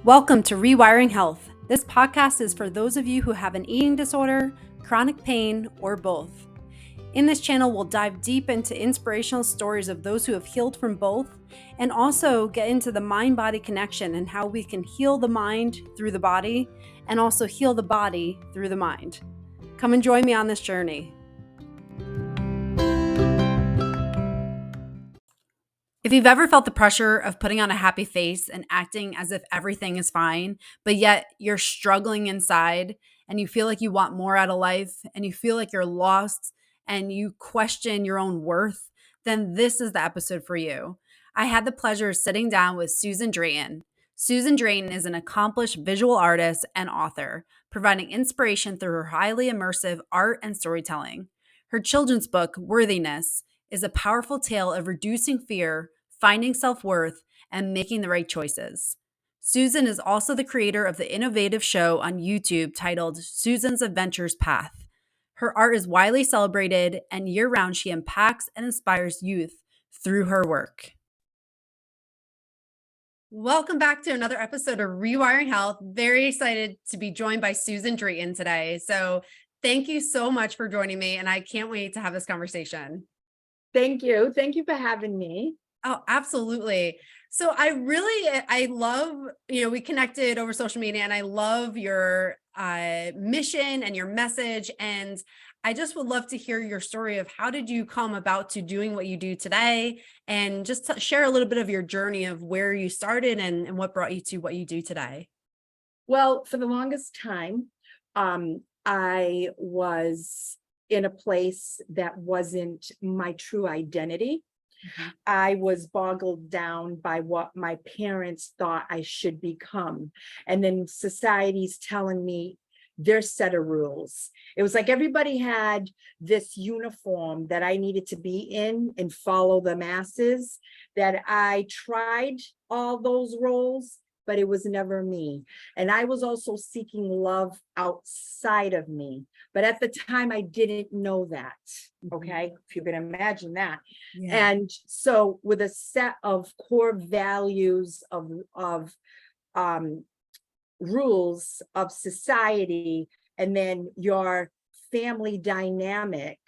Welcome to Rewiring Health. This podcast is for those of you who have an eating disorder, chronic pain, or both. In this channel, we'll dive deep into inspirational stories of those who have healed from both and also get into the mind-body connection and how we can heal the mind through the body and also heal the body through the mind. Come and join me on this journey. If you've ever felt the pressure of putting on a happy face and acting as if everything is fine, but yet you're struggling inside and you feel like you want more out of life and you feel like you're lost and you question your own worth, then this is the episode for you. I had the pleasure of sitting down with Susan Drayton. Susan Drayton is an accomplished visual artist and author, providing inspiration through her highly immersive art and storytelling. Her children's book, Worthiness, is a powerful tale of reducing fear, finding self-worth, and making the right choices. Susan is also the creator of the innovative show on YouTube titled Susan's Adventures Path. Her art is widely celebrated, and year-round she impacts and inspires youth through her work. Welcome back to another episode of Rewiring Health. Very excited to be joined by Susan Drayton today. So thank you so much for joining me, and I can't wait to have this conversation. Thank you. Thank you for having me. Oh, absolutely. So I love, we connected over social media and I love your mission and your message. And I just would love to hear your story of how did you come about to doing what you do today, and just to share a little bit of your journey of where you started and what brought you to what you do today. Well, for the longest time, I was in a place that wasn't my true identity. Mm-hmm. I was boggled down by what my parents thought I should become. And then society's telling me their set of rules. It was like everybody had this uniform that I needed to be in and follow the masses, that I tried all those roles, but it was never me. And I was also seeking love outside of me. But at the time, I didn't know that. Okay, if you can imagine that. Yeah. And so with a set of core values of rules of society, and then your family dynamic,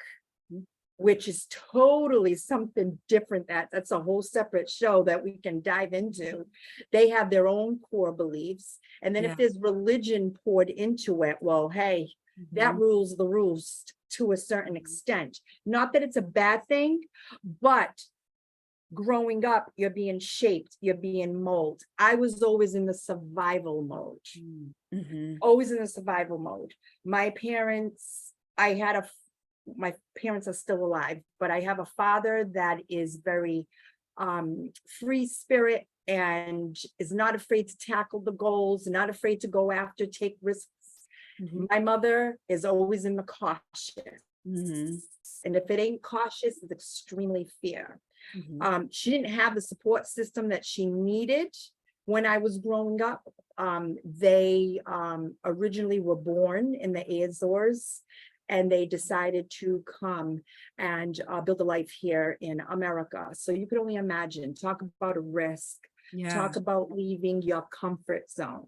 which is totally something different. That's a whole separate show that we can dive into. They have their own core beliefs. And then if there's religion poured into it, well, hey, that rules the rules to a certain extent. Not that it's a bad thing, but growing up, you're being shaped, you're being molded. I was always in the survival mode. Always in the survival mode. My parents are still alive, but I have a father that is very free spirit and is not afraid to tackle the goals, not afraid to go after, take risks. My mother is always in the cautious. And if it ain't cautious, it's extremely fear. She didn't have the support system that she needed when I was growing up. They originally were born in the Azores, and they decided to come and build a life here in America. So you could only imagine, talk about a risk, talk about leaving your comfort zone.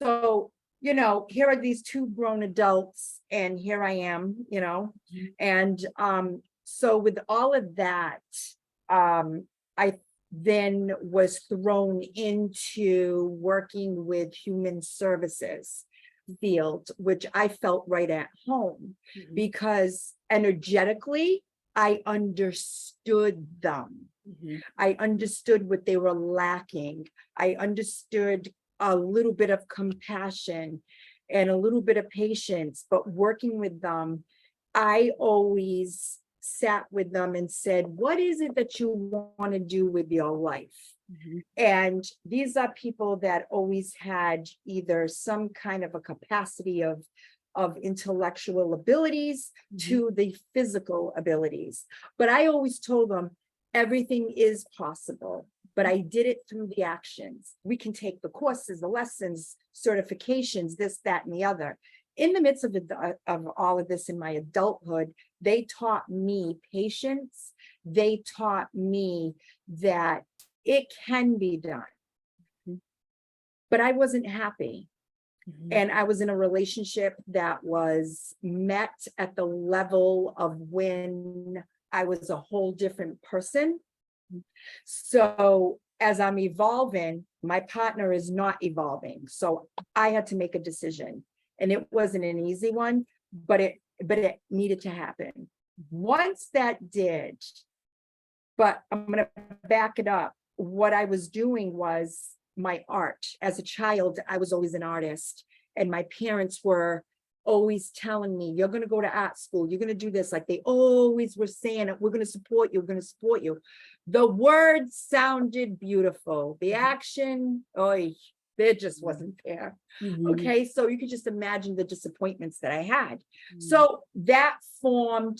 So, here are these two grown adults, and here I am, and so with all of that, I then was thrown into working with human services field, which I felt right at home, because energetically, I understood them. I understood what they were lacking. I understood a little bit of compassion and a little bit of patience, but working with them, I always sat with them and said, what is it that you want to do with your life? And these are people that always had either some kind of a capacity of intellectual abilities to the physical abilities. But I always told them everything is possible, but I did it through the actions. We can take the courses, the lessons, certifications, this, that, and the other. In the midst of all of this in my adulthood, they taught me patience. They taught me that it can be done. but I wasn't happy. Mhm. And I was in a relationship that was met at the level of when I was a whole different person. So as I'm evolving, my partner is not evolving. So I had to make a decision. And it wasn't an easy one, but it needed to happen. Once that did, but I'm going to back it up. What I was doing was my art. As a child, I was always an artist, and my parents were always telling me, you're going to go to art school, you're going to do this. Like they always were saying, we're going to support you, we're going to support you. The words sounded beautiful. The action, oh, there just wasn't there. Mhm. Okay, so you could just imagine the disappointments that I had. Mhm. So that formed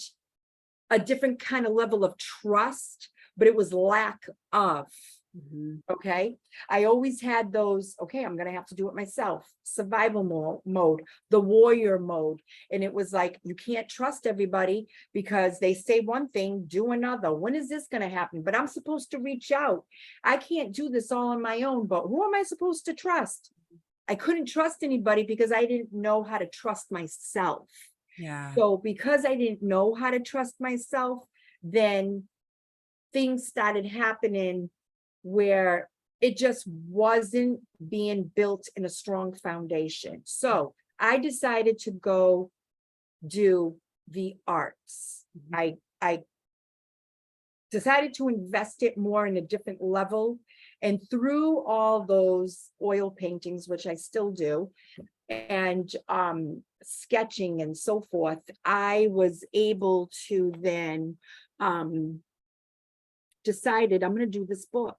a different kind of level of trust, but it was lack of. Mhm. Okay. I always had those, okay, I'm going to have to do it myself. Survival mode, the warrior mode. And it was like, you can't trust everybody because they say one thing, do another. When is this going to happen? But I'm supposed to reach out. I can't do this all on my own, but who am I supposed to trust? I couldn't trust anybody because I didn't know how to trust myself. Yeah. So because I didn't know how to trust myself, then things started happening where it just wasn't being built in a strong foundation. So I decided to go do the arts. Mhm. I decided to invest it more in a different level. And through all those oil paintings, which I still do, and sketching and so forth, I was able to then decided I'm going to do this book.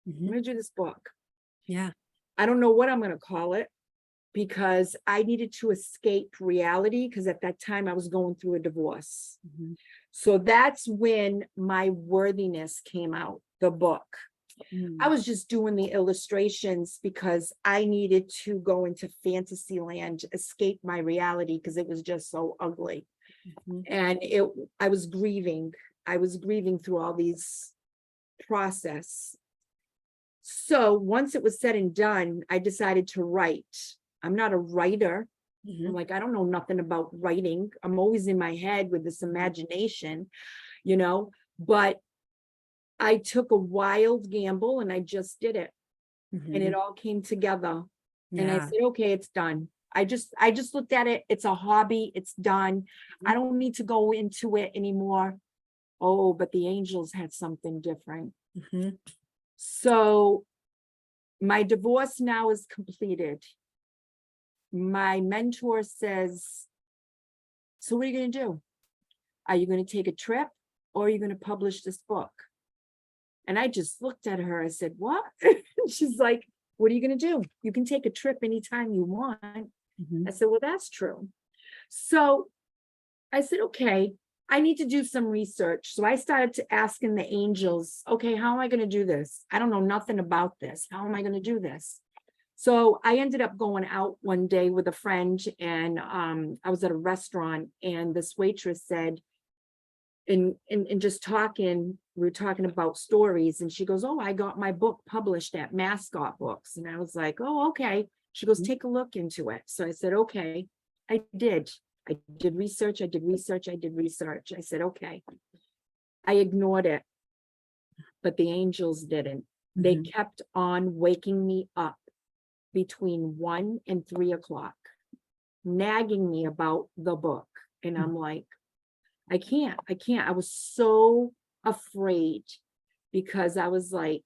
I'm Mhm. going to do this book. Yeah. I don't know what I'm going to call it because I needed to escape reality because at that time I was going through a divorce. Mhm. So that's when my Worthiness came out, the book. I Mm. was just doing the illustrations because I needed to go into fantasy land, escape my reality because it was just so ugly. Mhm. And I was grieving. I was grieving through all these process. So once it was said and done, I decided to write. I'm not a writer. I'm Mhm. like, I don't know nothing about writing. I'm always in my head with this imagination, but I took a wild gamble and I just did it. And it Mhm. all came together. And I Yeah. said, okay, it's done. I just looked at it. It's a hobby. It's done. I Mhm. don't need to go into it anymore. Oh, but the angels had something different. Mhm. So my divorce now is completed. My mentor says, so what are you going to do? Are you going to take a trip or are you going to publish this book? And I just looked at her. I said, what? She's like, what are you going to do? You can take a trip anytime you want. I Mhm. said, well, that's true. So I said, okay, I need to do some research. So I started to asking the angels, okay, how am I going to do this? I don't know nothing about this. How am I going to do this? So I ended up going out one day with a friend and I was at a restaurant and this waitress said, in just talking, we were talking about stories and she goes, oh, I got my book published at Mascot Books. And I was like, oh, okay. She goes, Mhm. take a look into it. So I said, okay, I did. I did research. I did research. I did research. I said, okay. I ignored it, but the angels didn't. They Mhm. kept on waking me up between 1 and 3 o'clock, nagging me about the book. And I'm like, I can't. I was so afraid because I was like,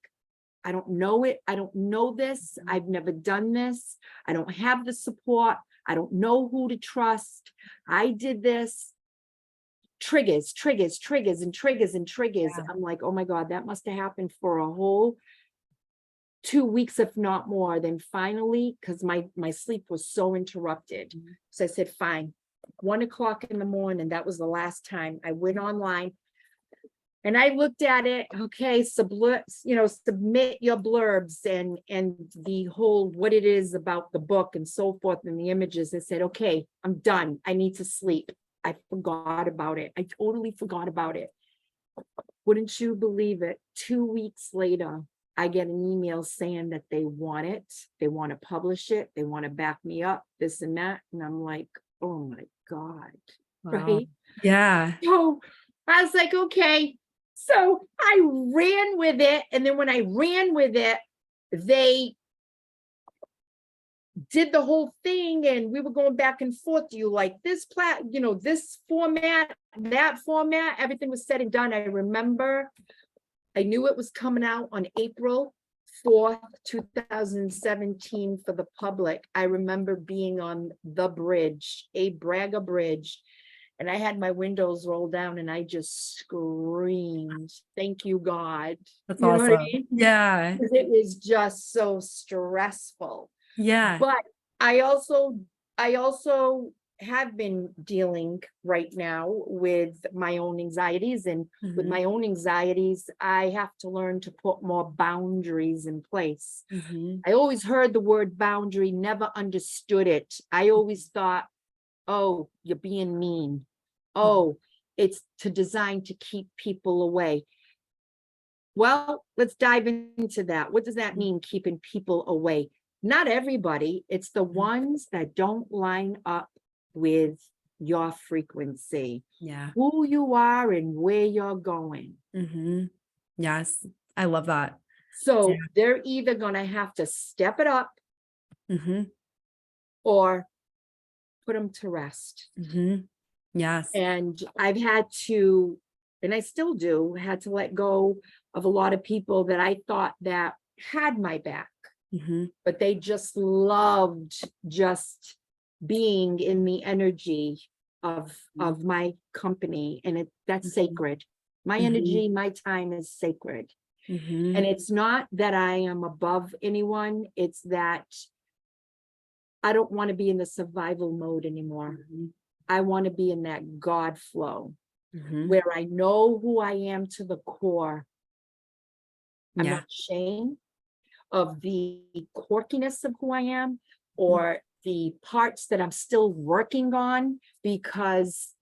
I don't know it. I don't know this. I've never done this. I don't have the support. I don't know who to trust. I did this. Triggers, triggers, triggers, and triggers, and triggers. Yeah. I'm like, oh my God, that must have happened for a whole 2 weeks, if not more. Then finally, because my sleep was so interrupted. Mhm. So I said, fine. 1 o'clock in the morning, that was the last time I went online and I looked at it. Okay, submit your blurbs and the whole what it is about the book and so forth and the images. I said, okay, I'm done. I need to sleep. I forgot about it. I totally forgot about it. Wouldn't you believe it? 2 weeks later, I get an email saying that they want it, they want to publish it, they want to back me up, this and that. And I'm like, oh my God, Wow. right? Yeah. So I was like, okay. So I ran with it. And then when I ran with it, they did the whole thing and we were going back and forth. Do you like this this format, that format? Everything was said and done. I remember I knew it was coming out on April 4th, 2017 for the public. I remember being on the bridge, a Braga Bridge, and I had my windows rolled down and I just screamed, thank you, God. That's You know what I awesome. mean? Yeah. Because it was just so stressful. Yeah. But I also have been dealing right now with my own anxieties. And with Mhm. my own anxieties, I have to learn to put more boundaries in place. Mhm. I always heard the word boundary, never understood it. I always thought, oh, you're being mean. Oh, it's designed to keep people away. Well, let's dive into that. What does that mean, keeping people away? Not everybody, it's the Mhm. ones that don't line up with your frequency, Yeah. who you are and where you're going. Mhm. Yes. I love that. Yeah. So they're either going to have to step it up Mhm. or put them to rest. Mhm. Yes. And I've had to, and I still do, had to let go of a lot of people that I thought that had my back, Mhm. but they just loved just being in the energy of my company. And that's Mhm. sacred. My Mhm. energy, my time is sacred. And Mhm. it's not that I am above anyone, it's that I don't want to be in the survival mode anymore. Mhm. I want to be in that God flow Mhm. where I know who I am to the core. I'm Yeah. not ashamed of the quirkiness of who I am Mhm. or the parts that I'm still working on, because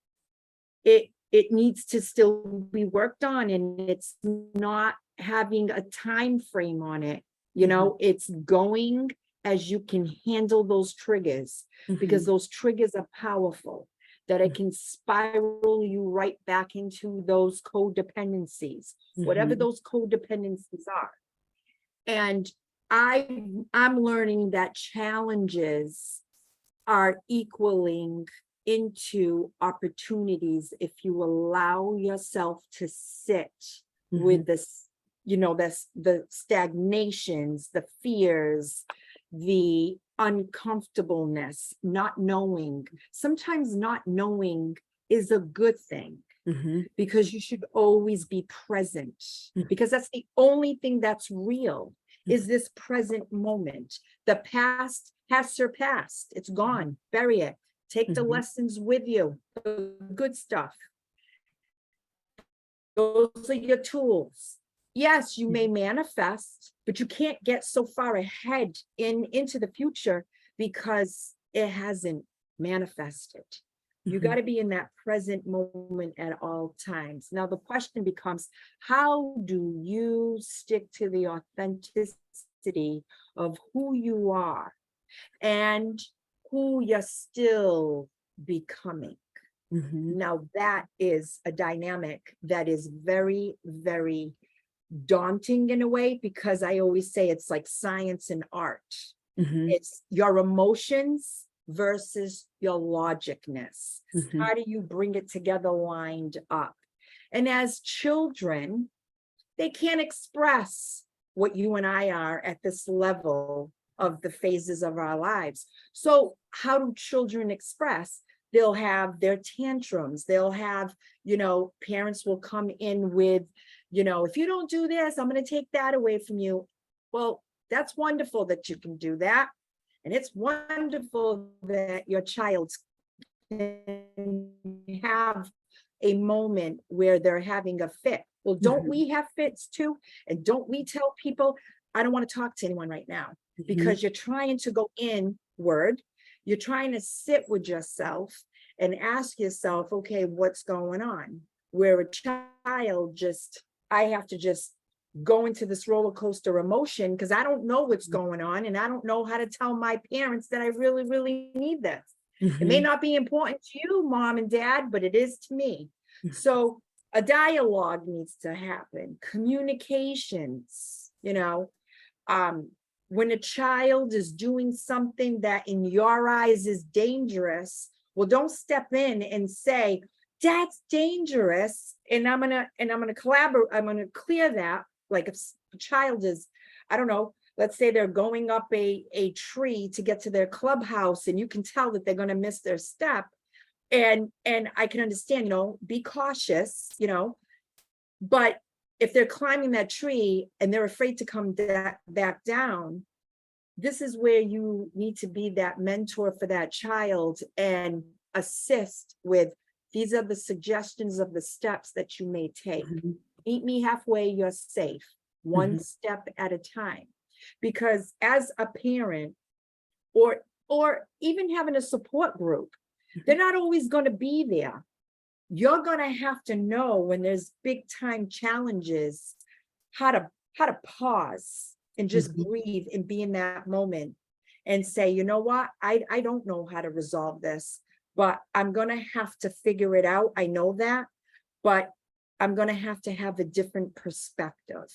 it needs to still be worked on, and it's not having a time frame on it. Mhm. It's going as you can handle those triggers, because Mhm. those triggers are powerful, that it can spiral you right back into those codependencies, whatever Mhm. those codependencies are. And I'm learning that challenges are equaling into opportunities if you allow yourself to sit Mhm. with this, the stagnations, the fears, the uncomfortableness, not knowing. Sometimes not knowing is a good thing, Mhm. because you should always be present, Mhm. because that's the only thing that's real, Mhm. is this present moment. The past has surpassed, it's gone, bury it, take the Mhm. lessons with you, the good stuff. Those are your tools. Yes, you may Mhm. manifest, but you can't get so far ahead into the future because it hasn't manifested. You got Mhm. to be in that present moment at all times. Now, the question becomes, how do you stick to the authenticity of who you are and who you're still becoming? Mhm. Now, that is a dynamic that is very, very daunting in a way, because I always say it's like science and art. Mhm. It's your emotions versus your logicness. Mhm. How do you bring it together lined up? And as children, they can't express what you and I are at this level of the phases of our lives. So, how do children express? They'll have their tantrums. They'll have, parents will come in with, if you don't do this, I'm going to take that away from you. Well, that's wonderful that you can do that. And it's wonderful that your child can have a moment where they're having a fit. Well, don't Mhm. we have fits too? And don't we tell people, I don't want to talk to anyone right now, Mhm. because you're trying to go inward. You're trying to sit with yourself and ask yourself, okay, what's going on? Where a child I have to just go into this roller coaster emotion because I don't know what's going on, and I don't know how to tell my parents that I really, really need this. It may not be important to you, mom and dad, but it is to me. So a dialogue needs to happen, communications, when a child is doing something that in your eyes is dangerous, well, don't step in and say, that's dangerous. And I'm gonna collaborate, I'm gonna clear that. Like if a child is, I don't know, let's say they're going up a tree to get to their clubhouse, and you can tell that they're gonna miss their step. And I can understand, be cautious, but if they're climbing that tree and they're afraid to come back down, this is where you need to be that mentor for that child and assist with, these are the suggestions of the steps that you may take. Meet me halfway, you're safe, one step at a time. Because as a parent, or even having a support group, they're not always going to be there. You're going to have to know when there's big time challenges, how to pause and just breathe and be in that moment and say, you know what, I don't know how to resolve this, but I'm going to have to figure it out. I know that, but I'm going to have a different perspective.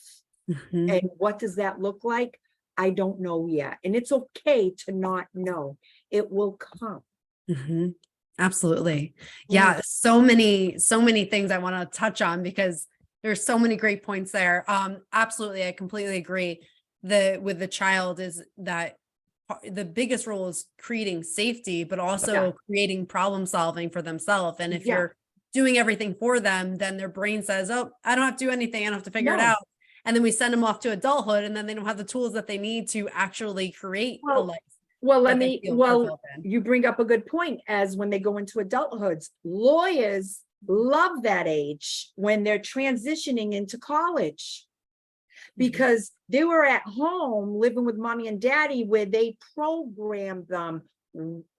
And what does that look like? I don't know yet. And it's okay to not know. It will come. Absolutely. Yeah. So many things I want to touch on because there's so many great points there. Absolutely. I completely agree. With the child is that the biggest role is creating safety, but also creating problem solving for themselves. And if you're doing everything for them, then their brain says, oh, I don't have to do anything. I don't have to figure it out. And then we send them off to adulthood, and then they don't have the tools that they need to actually create a life. You bring up a good point, as when they go into adulthood, lawyers love that age when they're transitioning into college, because they were at home living with mommy and daddy where they programmed them.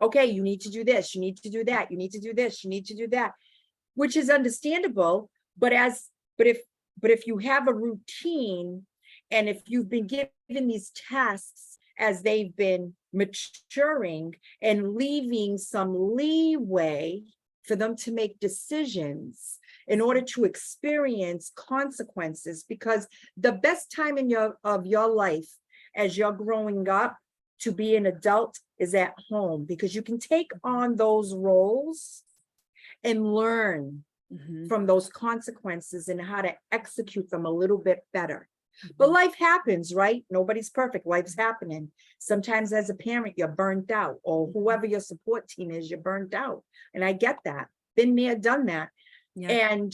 Okay, you need to do this, you need to do that, you need to do this, you need to do that, which is understandable. But if you have a routine, and if you've been given these tasks as they've been maturing and leaving some leeway for them to make decisions in order to experience consequences, because the best time of your life as you're growing up to be an adult is at home, because you can take on those roles and learn from those consequences and how to execute them a little bit better. But life happens, right? Nobody's perfect. Life's happening. Sometimes as a parent, you're burnt out, or whoever your support team is, you're burnt out. And I get that. Been there, done that. And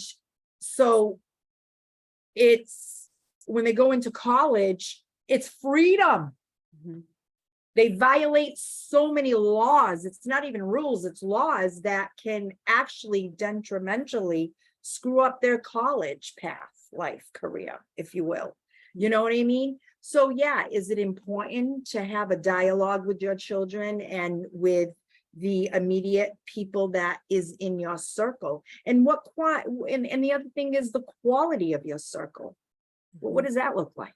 so it's, when they go into college, it's freedom. They violate so many laws. It's not even rules, it's laws that can actually detrimentally screw up their college path, life, career, if you will. You know what I mean? So yeah, is it important to have a dialogue with your children and with the immediate people that is in your circle? And and the other thing is the quality of your circle. Well, what does that look like?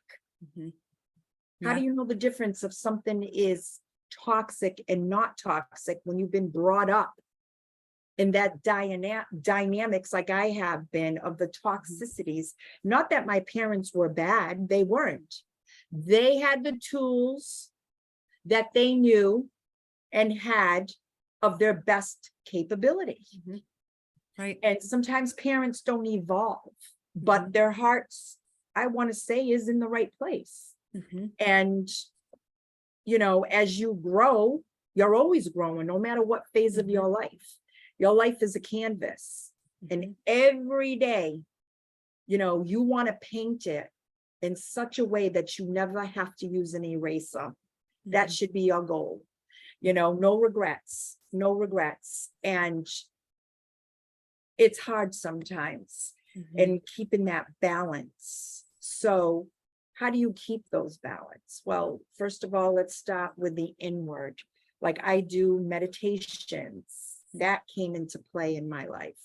How do you know the difference if something is toxic and not toxic when you've been brought up in that dynamics like I have been, of the toxicities? Not that my parents were bad, they weren't. They had the tools that they knew and had of their best capability. Right. And sometimes parents don't evolve, but their hearts, I want to say, is in the right place. And, as you grow, you're always growing, no matter what phase of your life. Your life is a canvas. And every day, you want to paint it in such a way that you never have to use an eraser. That should be your goal. No regrets, no regrets. And it's hard sometimes, and keeping that balance. So how do you keep those balance? Well, first of all, let's start with the inward. Like I do meditations, that came into play in my life.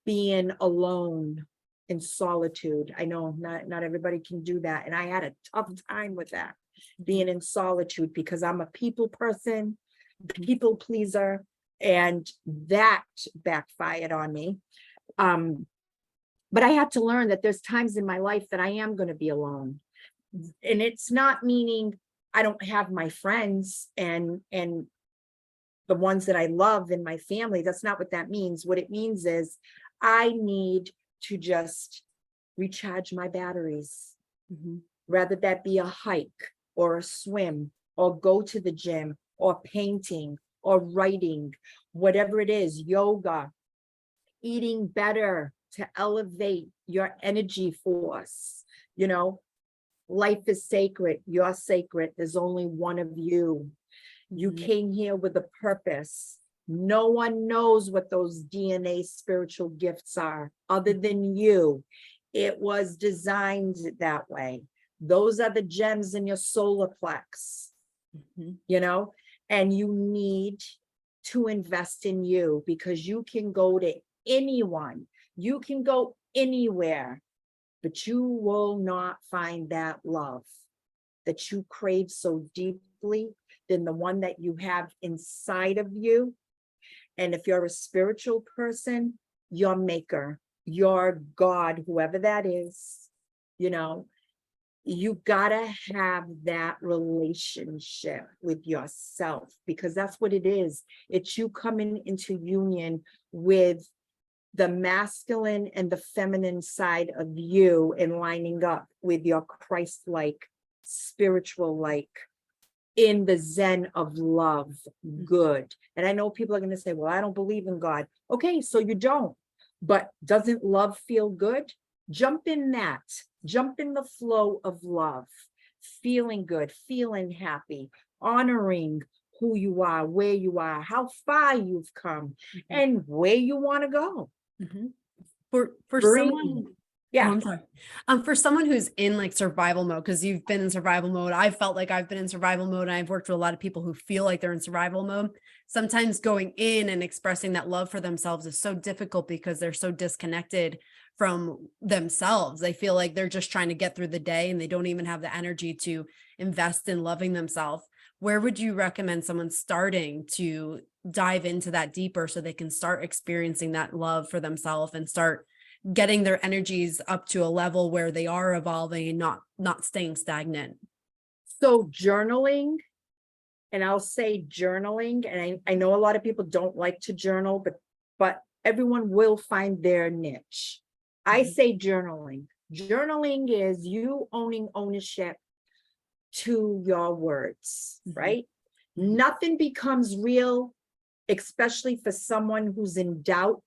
Being alone in solitude. I know not everybody can do that. And I had a tough time with that, being in solitude, because I'm a people person, people pleaser, and that backfired on me. But I had to learn that there's times in my life that I am going to be alone. And it's not meaning I don't have my friends and the ones that I love in my family. That's not what that means. What it means is I need to just recharge my batteries, rather that be a hike or a swim or go to the gym or painting or writing, whatever it is, yoga, eating better to elevate your energy force. You know, life is sacred. You're sacred. There's only one of you. You came here with a purpose. No one knows what those DNA spiritual gifts are other than you. It was designed that way. Those are the gems in your solar plex, you know, and you need to invest in you, because you can go to anyone, you can go anywhere, but you will not find that love that you crave so deeply than the one that you have inside of you. And if you're a spiritual person, your maker, your God, whoever that is, you know, you gotta have that relationship with yourself, because that's what it is. It's you coming into union with the masculine and the feminine side of you and lining up with your Christ-like, spiritual-like, in the Zen of love, good. And I know people are going to say, well, I don't believe in God. Okay, so you don't. But doesn't love feel good? Jump in that. Jump in the flow of love. Feeling good, feeling happy, honoring who you are, where you are, how far you've come, and where you want to go. For someone, Yeah. oh, I'm sorry. For someone who's in like survival mode, because you've been in survival mode, I felt like I've been in survival mode, and I've worked with a lot of people who feel like they're in survival mode. Sometimes going in and expressing that love for themselves is so difficult because they're so disconnected from themselves. They feel like they're just trying to get through the day, and they don't even have the energy to invest in loving themselves. Where would you recommend someone starting to dive into that deeper so they can start experiencing that love for themselves and start getting their energies up to a level where they are evolving and not staying stagnant? So journaling, and I'll say journaling, and I know a lot of people don't like to journal, but everyone will find their niche. I say journaling. Journaling is you owning ownership to your words, right? Nothing becomes real, especially for someone who's in doubt.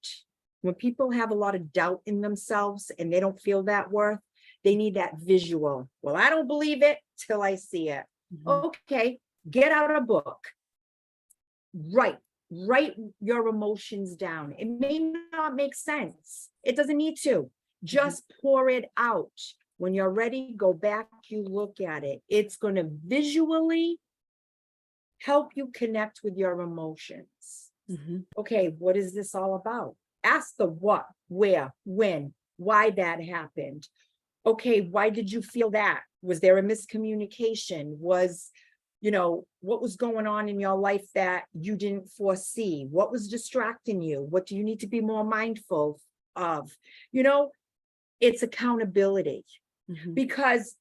When people have a lot of doubt in themselves and they don't feel that worth, they need that visual. Well, I don't believe it till I see it. Okay, get out a book. Write your emotions down. It may not make sense. It doesn't need to. Just pour it out. When you're ready, go back, you look at it. It's going to visually help you connect with your emotions. Okay, what is this all about? Ask the what, where, when, why that happened. Okay, why did you feel that? Was there a miscommunication? Was, you know, what was going on in your life that you didn't foresee? What was distracting you? What do you need to be more mindful of? You know, it's accountability. Because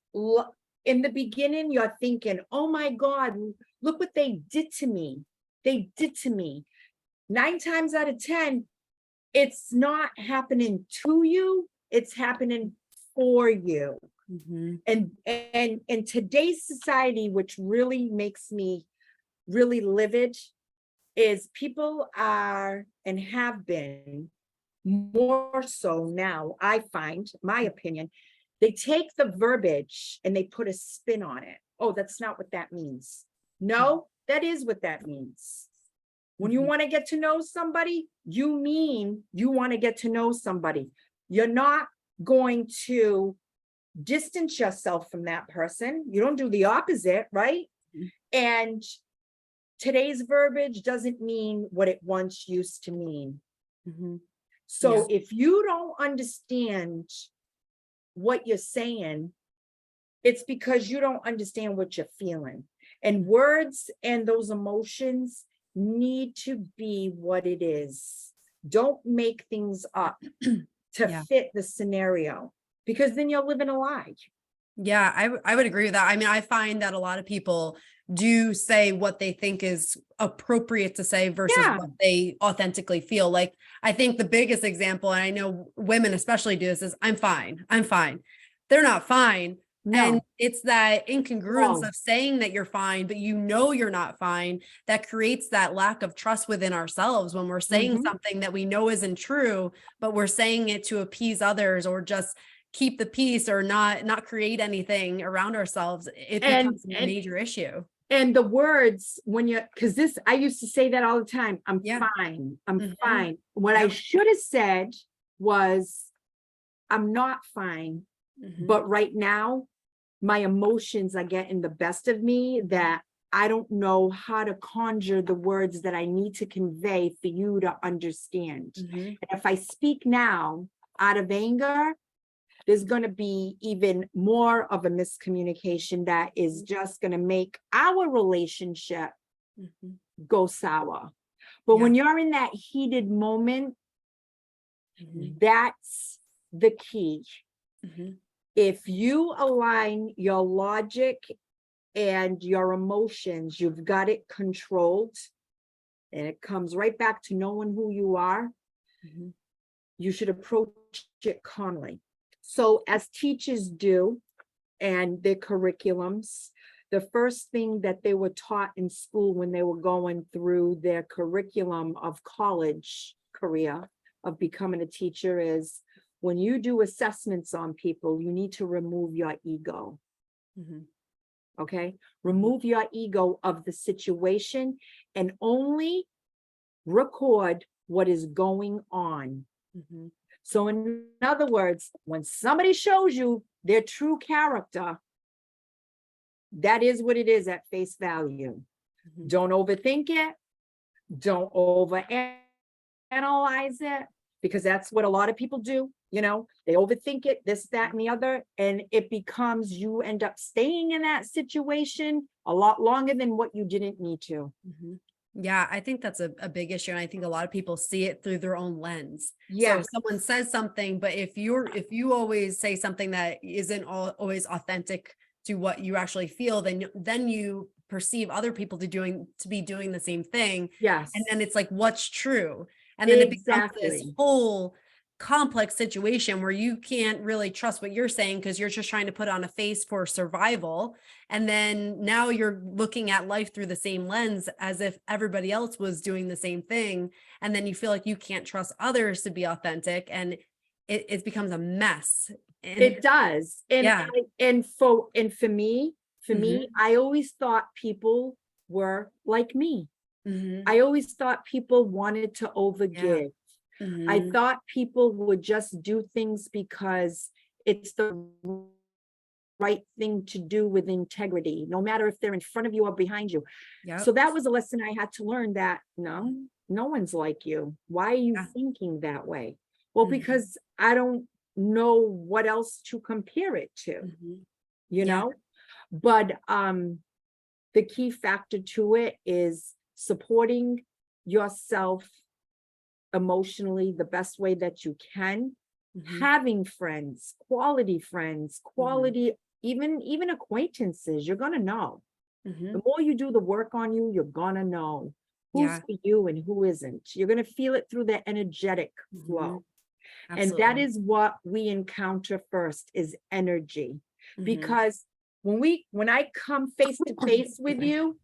in the beginning, you're thinking, oh my God, look what they did to me. They did to me. 9 times out of 10, it's not happening to you, it's happening for you. And in today's society, which really makes me really livid, is people are and have been more so now, I find, my opinion, they take the verbiage and they put a spin on it. Oh, that's not what that means. No, that is what that means. When you want to get to know somebody, you mean you want to get to know somebody. You're not going to distance yourself from that person. You don't do the opposite, right? And today's verbiage doesn't mean what it once used to mean. So if you don't understand what you're saying, it's because you don't understand what you're feeling. And words and those emotions need to be what it is. Don't make things up to fit the scenario, because then you're living a lie. Yeah, I would agree with that. I mean, I find that a lot of people do say what they think is appropriate to say versus what they authentically feel. Like, I think the biggest example, and I know women especially do this, is I'm fine. I'm fine. They're not fine. And it's that incongruence of saying that you're fine, but you know you're not fine, that creates that lack of trust within ourselves when we're saying something that we know isn't true, but we're saying it to appease others or just keep the peace or not create anything around ourselves. It becomes a major issue. And the words, when you're, because this, I used to say that all the time. I'm fine. I'm fine. What I should have said was, I'm not fine. But right now, my emotions are getting the best of me, that I don't know how to conjure the words that I need to convey for you to understand. And if I speak now out of anger, there's going to be even more of a miscommunication that is just going to make our relationship go sour. But when you're in that heated moment, that's the key. If you align your logic and your emotions, you've got it controlled, and it comes right back to knowing who you are, you should approach it calmly. So as teachers do, and their curriculums, the first thing that they were taught in school when they were going through their curriculum of college career of becoming a teacher is, when you do assessments on people, you need to remove your ego. Okay? Remove your ego of the situation and only record what is going on. So in other words, when somebody shows you their true character, that is what it is at face value. Don't overthink it. Don't overanalyze it, because that's what a lot of people do. You know, they overthink it, this, that, and the other, and it becomes, you end up staying in that situation a lot longer than what you didn't need to. Yeah, I think that's a big issue. And I think a lot of people see it through their own lens. Yeah. So if someone says something, but if you always say something that isn't always authentic to what you actually feel, then you perceive other people to be doing the same thing. Yes. And then it's like, what's true? And then it becomes this whole complex situation where you can't really trust what you're saying because you're just trying to put on a face for survival. And then now you're looking at life through the same lens as if everybody else was doing the same thing. And then you feel like you can't trust others to be authentic, and it becomes a mess. And it does. And for me, I always thought people were like me. I always thought people wanted to overgive. I thought people would just do things because it's the right thing to do with integrity, no matter if they're in front of you or behind you. So that was a lesson I had to learn, that no one's like you. Why are you thinking that way? Well, because I don't know what else to compare it to, you know? But the key factor to it is supporting yourself emotionally the best way that you can, having friends, quality even acquaintances. You're gonna know. The more you do the work on you, you're gonna know who's for you and who isn't. You're gonna feel it through the energetic flow. Absolutely. And that is what we encounter first, is energy. Because when I come face to face with you,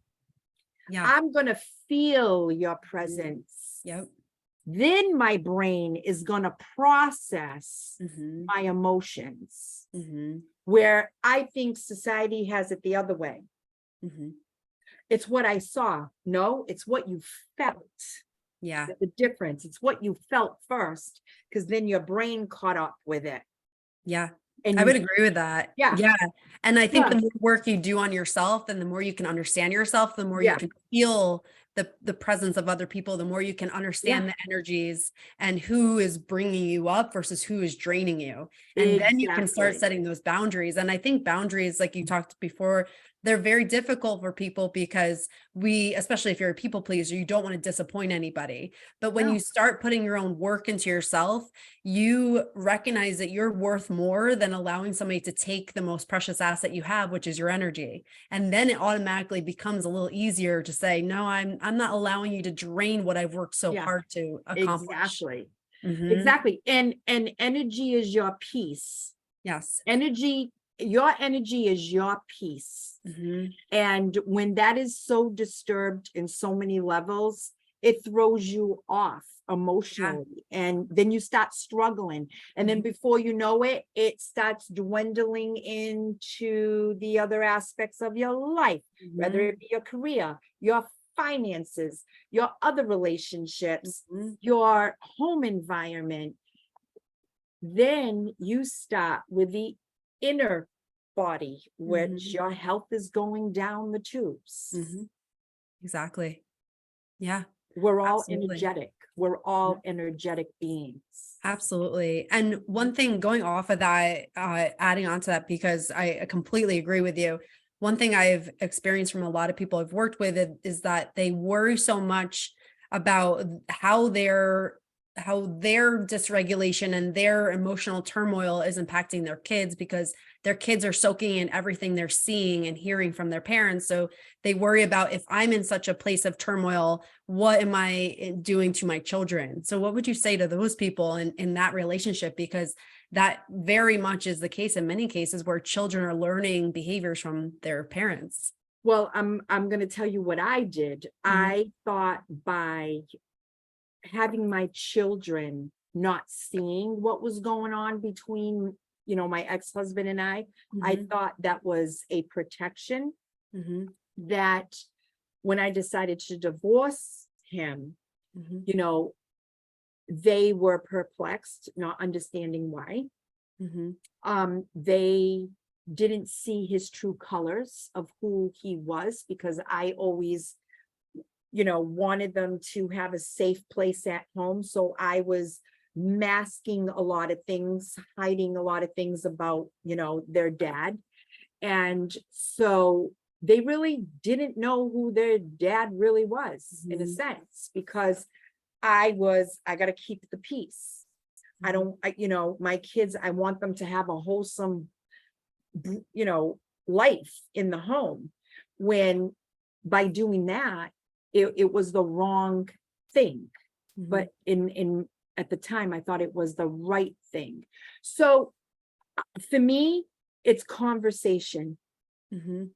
I'm gonna feel your presence. Then my brain is going to process my emotions, where I think society has it the other way. It's what I saw. No, it's what you felt. The difference. It's what you felt first, because then your brain caught up with it. And I would agree with that. Yeah. And I think the more work you do on yourself and the more you can understand yourself, the more you can feel the presence of other people, the more you can Yeah, understand the energies and who is bringing you up versus who is draining you. And then you can start exactly. setting those boundaries. And I think boundaries, like you talked before, they're very difficult for people because especially if you're a people pleaser, you don't want to disappoint anybody. But when you No, start putting your own work into yourself, you recognize that you're worth more than allowing somebody to take the most precious asset you have, which is your energy. And then it automatically becomes a little easier to say, no, I'm not allowing you to drain what I've worked so yeah, hard to accomplish. exactly. Hmm. Exactly. And energy is your peace. Yes. Energy, your energy is your peace. Hmm. And when that is so disturbed in so many levels, it throws you off Yeah. emotionally. And then you start struggling. And then Mhm. before you know it, it starts dwindling into the other aspects of your life, whether Mhm. it be your career, your finances, your other relationships, Mhm. your home environment. Then you start with the inner body, which Mhm. your health is going down the tubes. Mhm. Exactly. Yeah, We're all absolutely. energetic. We're all energetic beings. Absolutely. And one thing going off of that, adding on to that, because I completely agree with you. One thing I've experienced from a lot of people I've worked with is that they worry so much about how their dysregulation and their emotional turmoil is impacting their kids because their kids are soaking in everything they're seeing and hearing from their parents. So they worry about, if I'm in such a place of turmoil, what am I doing to my children? So what would you say to those people in that relationship? Because that very much is the case in many cases where children are learning behaviors from their parents. Well, I'm going to tell you what I did. Mhm. I thought by having my children not seeing what was going on between, my ex-husband and I Mhm. thought that was a protection, Mhm. that when I decided to divorce him, Mhm. you know, they were perplexed, not understanding why. Mhm. They didn't see his true colors of who he was, because I always, wanted them to have a safe place at home. So I was masking a lot of things, hiding a lot of things about, their dad. And so they really didn't know who their dad really was, in a Mhm. sense, because I got to keep the peace. I Mhm. don't, my kids, I want them to have a wholesome, life in the home. When by doing that, it was the wrong thing. Mhm. But in at the time, I thought it was the right thing. So for me, it's conversation. Mhm.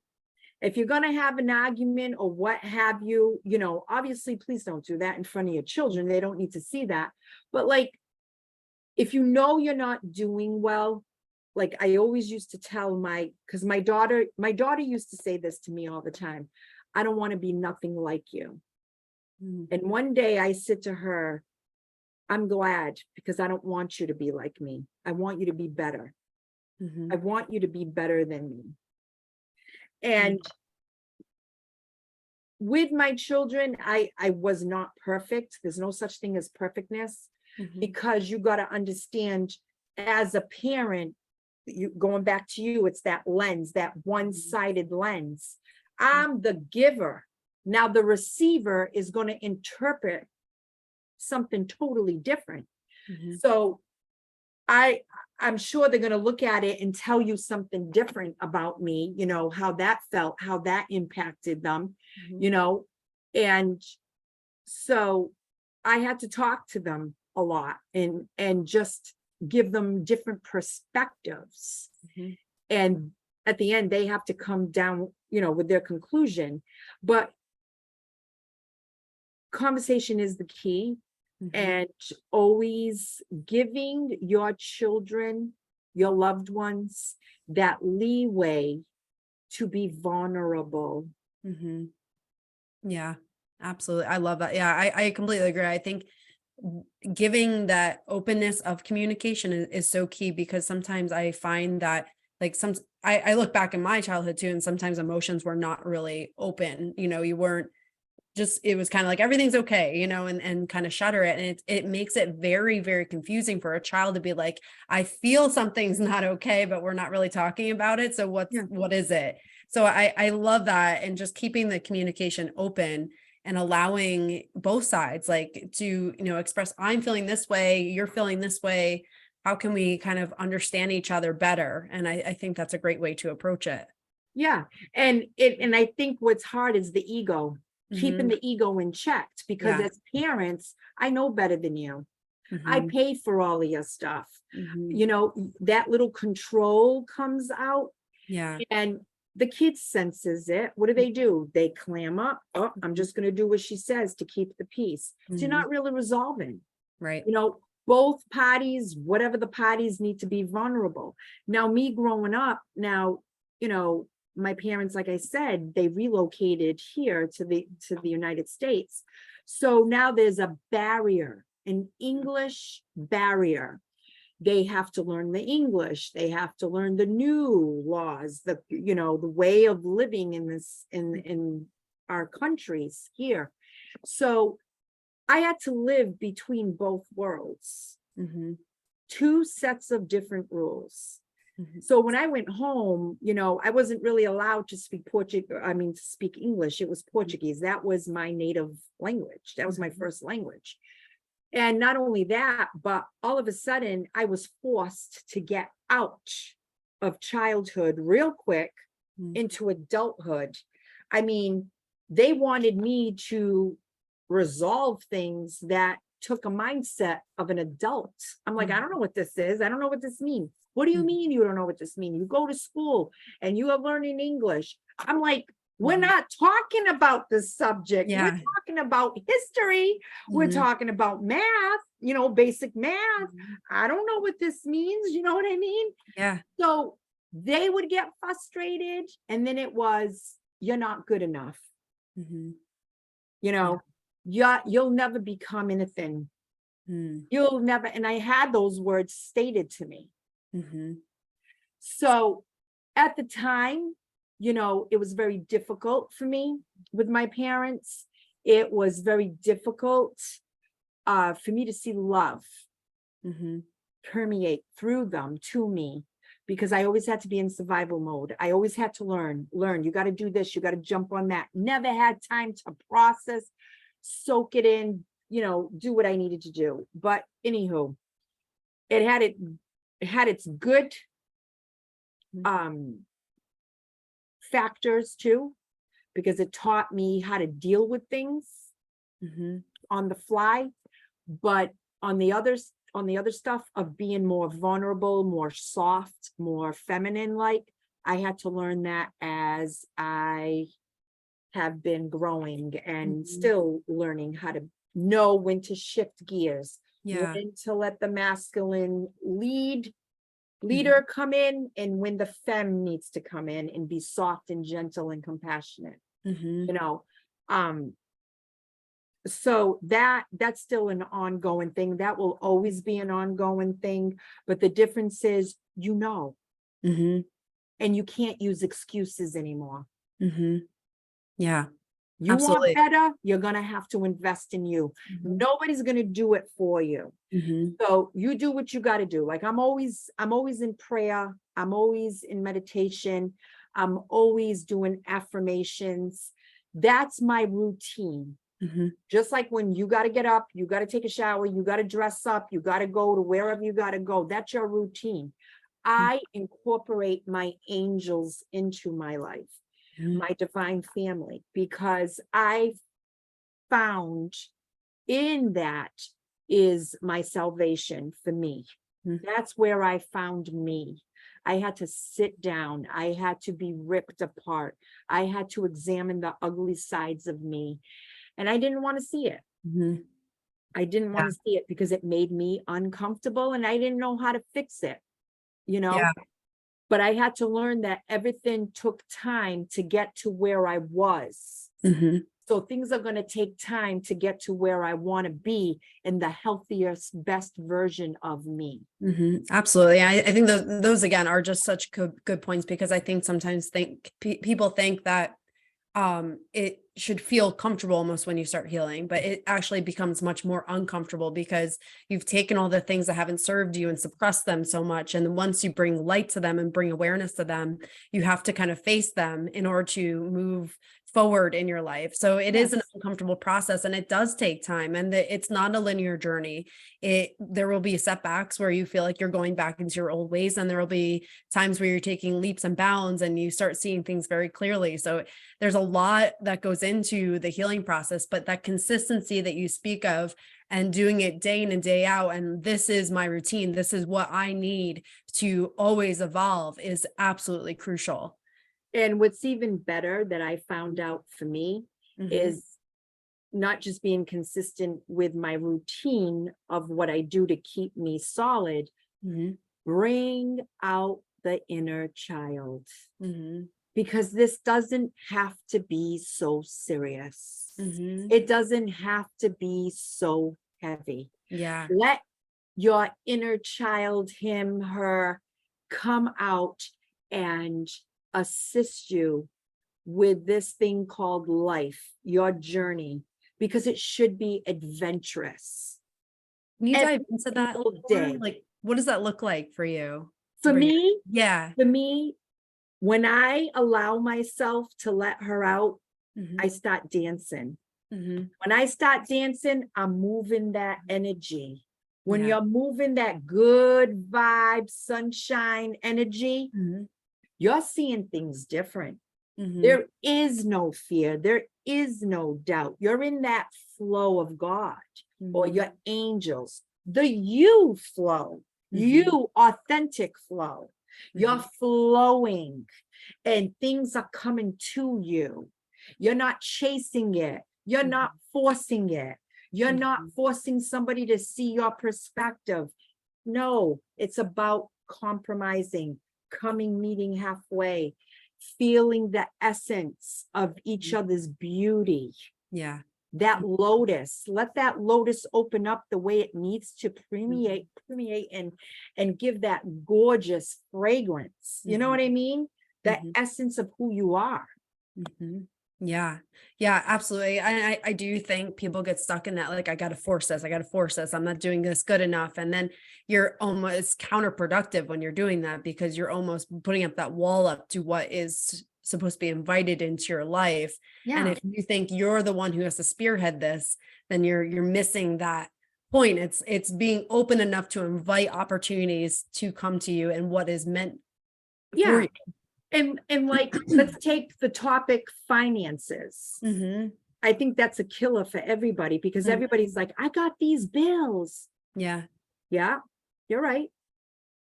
If you're going to have an argument or what have you, obviously, please don't do that in front of your children. They don't need to see that. But like, if you know you're not doing well, like I always used to tell because my daughter used to say this to me all the time: I don't want to be nothing like you. Mhm. And one day I said to her, I'm glad, because I don't want you to be like me. I want you to be better. I Mhm. want you to be better than me. Mhm. And with my children, I was not perfect. There's no such thing as perfectness, Mhm. because you got to understand, as a parent, you going back to you, it's that lens, that Mhm. one-sided lens. I'm the giver. Now the receiver is going to interpret something totally different. Mhm. So I I'm sure they're going to look at it and tell you something different about me, how that felt, how that impacted them, Mhm. you know, and so I had to talk to them a lot, and just give them different perspectives. Mhm. And at the end, they have to come down, with their conclusion. But conversation is the key, Mhm. and always giving your children, your loved ones, that leeway to be vulnerable. Mhm. Yeah, absolutely. I love that. Yeah, I completely agree. I think giving that openness of communication is so key because sometimes I find that like I look back in my childhood too, and sometimes emotions were not really open. You weren't just, it was kind of like, everything's okay, and kind of shutter it. And it makes it very, very confusing for a child to be like, I feel something's not okay, but we're not really talking about it. So Yeah. what is it? So I love that. And just keeping the communication open and allowing both sides, like, to, express, I'm feeling this way, you're feeling this way. How can we kind of understand each other better? And I think that's a great way to approach it. Yeah. And I think what's hard is the ego, keeping Hmm. the ego in check, because Yeah. as parents, I know better than you. I Hmm. paid for all of your stuff. Hmm. That little control comes out, Yeah. and the kid senses it. What do? They clam up. Oh, I'm just going to do what she says to keep the peace. So you're Hmm. not really resolving. Right. You know, both parties, whatever the parties, need to be vulnerable. Now, me growing up, you know, my parents, like I said, they relocated here to the United States. So now there's a barrier, an English barrier. They have to learn the English, they have to learn the new laws, the way of living in our countries here. So I had to live between both worlds, Hmm. two sets of different rules. Hmm. So when I went home, I wasn't really allowed to speak to speak English. It was Portuguese. That was my native language. That was my first language. And not only that, but all of a sudden I was forced to get out of childhood real quick into adulthood. I mean, they wanted me to resolve things that took a mindset of an adult. I'm like, I don't know what this is. I don't know what this means. What do you mean you don't know what this means? You go to school and you are learning English. I'm like, we're not talking about this subject. We're Yeah. talking about history. We're Hmm. talking about math, basic math. I don't know what this means. You know what I mean? Yeah. So they would get frustrated. And then it was, you're not good enough. Hmm. You Yeah. know, you'll never become anything. Mm. You'll never. And I had those words stated to me. Hmm. So at the time, it was very difficult for me with my parents. It was very difficult for me to see love Hmm. permeate through them to me, because I always had to be in survival mode. I always had to learn. You got to do this, you got to jump on that. Never had time to process, soak it in, do what I needed to do. But anywho, it had its good um factors too, because it taught me how to deal with things Hmm. on the fly. But on the other stuff of being more vulnerable, more soft, more feminine, like, I had to learn that as I have been growing and Hmm. still learning how to know when to shift gears, Yeah. when to let the masculine Hmm. leader come in, and when the femme needs to come in and be soft and gentle and compassionate. Hmm. you know um so that's still an ongoing thing. That will always be an ongoing thing. But the difference is, Hmm. and you can't use excuses anymore. Hmm. Yeah. You want Absolutely. better, you're going to have to invest in you. Hmm. Nobody's going to do it for you. Hmm. So you do what you got to do. Like, I'm always in prayer, I'm always in meditation, I'm always doing affirmations. That's my routine. Hmm. Just like when you got to get up, you got to take a shower, you got to dress up, you got to go to wherever you got to go. That's your routine. I incorporate my angels into my life, Hmm. my divine family, because I found in that is my salvation for me. That's where I found me. I had to sit down. I had to be ripped apart. I had to examine the ugly sides of me. And I didn't want to see it. Hmm. I didn't Yeah. want to see it because it made me uncomfortable and I didn't know how to fix it, you know? Yeah. But I had to learn that everything took time to get to where I was. Hmm. So things are going to take time to get to where I want to be in the healthiest, best version of me. Hmm. Absolutely. I think those again are just such good points, because I think sometimes people think that it should feel comfortable almost when you start healing, but it actually becomes much more uncomfortable because you've taken all the things that haven't served you and suppressed them so much. And then once you bring light to them and bring awareness to them, you have to kind of face them in order to move forward in your life. So it is an Yes. uncomfortable process, and it does take time, and it's not a linear journey. There will be setbacks where you feel like you're going back into your old ways, and there will be times where you're taking leaps and bounds and you start seeing things very clearly. So there's a lot that goes into the healing process, but that consistency that you speak of and doing it day in and day out, and this is my routine, this is what I need to always evolve, is absolutely crucial. And what's even better that I found out for me Mhm. is not just being consistent with my routine of what I do to keep me solid, Mhm. bring out the inner child, Mhm. because this doesn't have to be so serious. Mhm. It doesn't have to be so heavy. Yeah. Let your inner child, him, her, come out and assist you with this thing called life, your journey, because it should be adventurous Can you dive every into that single more? day. Like, what does that look like for you to For bring it? me, Yeah. for me, when I allow myself to let her out, I Mhm. start dancing. Mhm. When I start dancing, I'm moving that energy. When Yeah. you're moving that good vibe, sunshine energy, Mhm. you're seeing things different. Mhm. There is no fear. There is no doubt. You're in that flow of God or Mhm. your angels, the you flow, Mhm. you authentic flow. You're Mhm. flowing and things are coming to you. You're not chasing it. You're not Mhm. forcing it. You're not Mhm. forcing somebody to see your perspective. No, it's about compromising, coming, meeting halfway, feeling the essence of each Mhm. other's beauty. Yeah. That lotus, let that lotus open up the way it needs to Mhm. permeate and give that gorgeous fragrance. You know Mhm. what I mean? The Mhm. essence of who you are. Mhm. Yeah. Yeah, absolutely. I do think people get stuck in that, like, I gotta force this, I gotta force this, I'm not doing this good enough. And then you're almost counterproductive when you're doing that, because you're almost putting up that wall up to what is supposed to be invited into your life. And Yeah. if you think you're the one who has to spearhead this, then you're missing that point. It's being open enough to invite opportunities to come to you and what is meant for Yeah. you. And like, let's take the topic finances. Mhm. I think that's a killer for everybody because Mhm. everybody's like, I got these bills. Yeah. Yeah, you're right.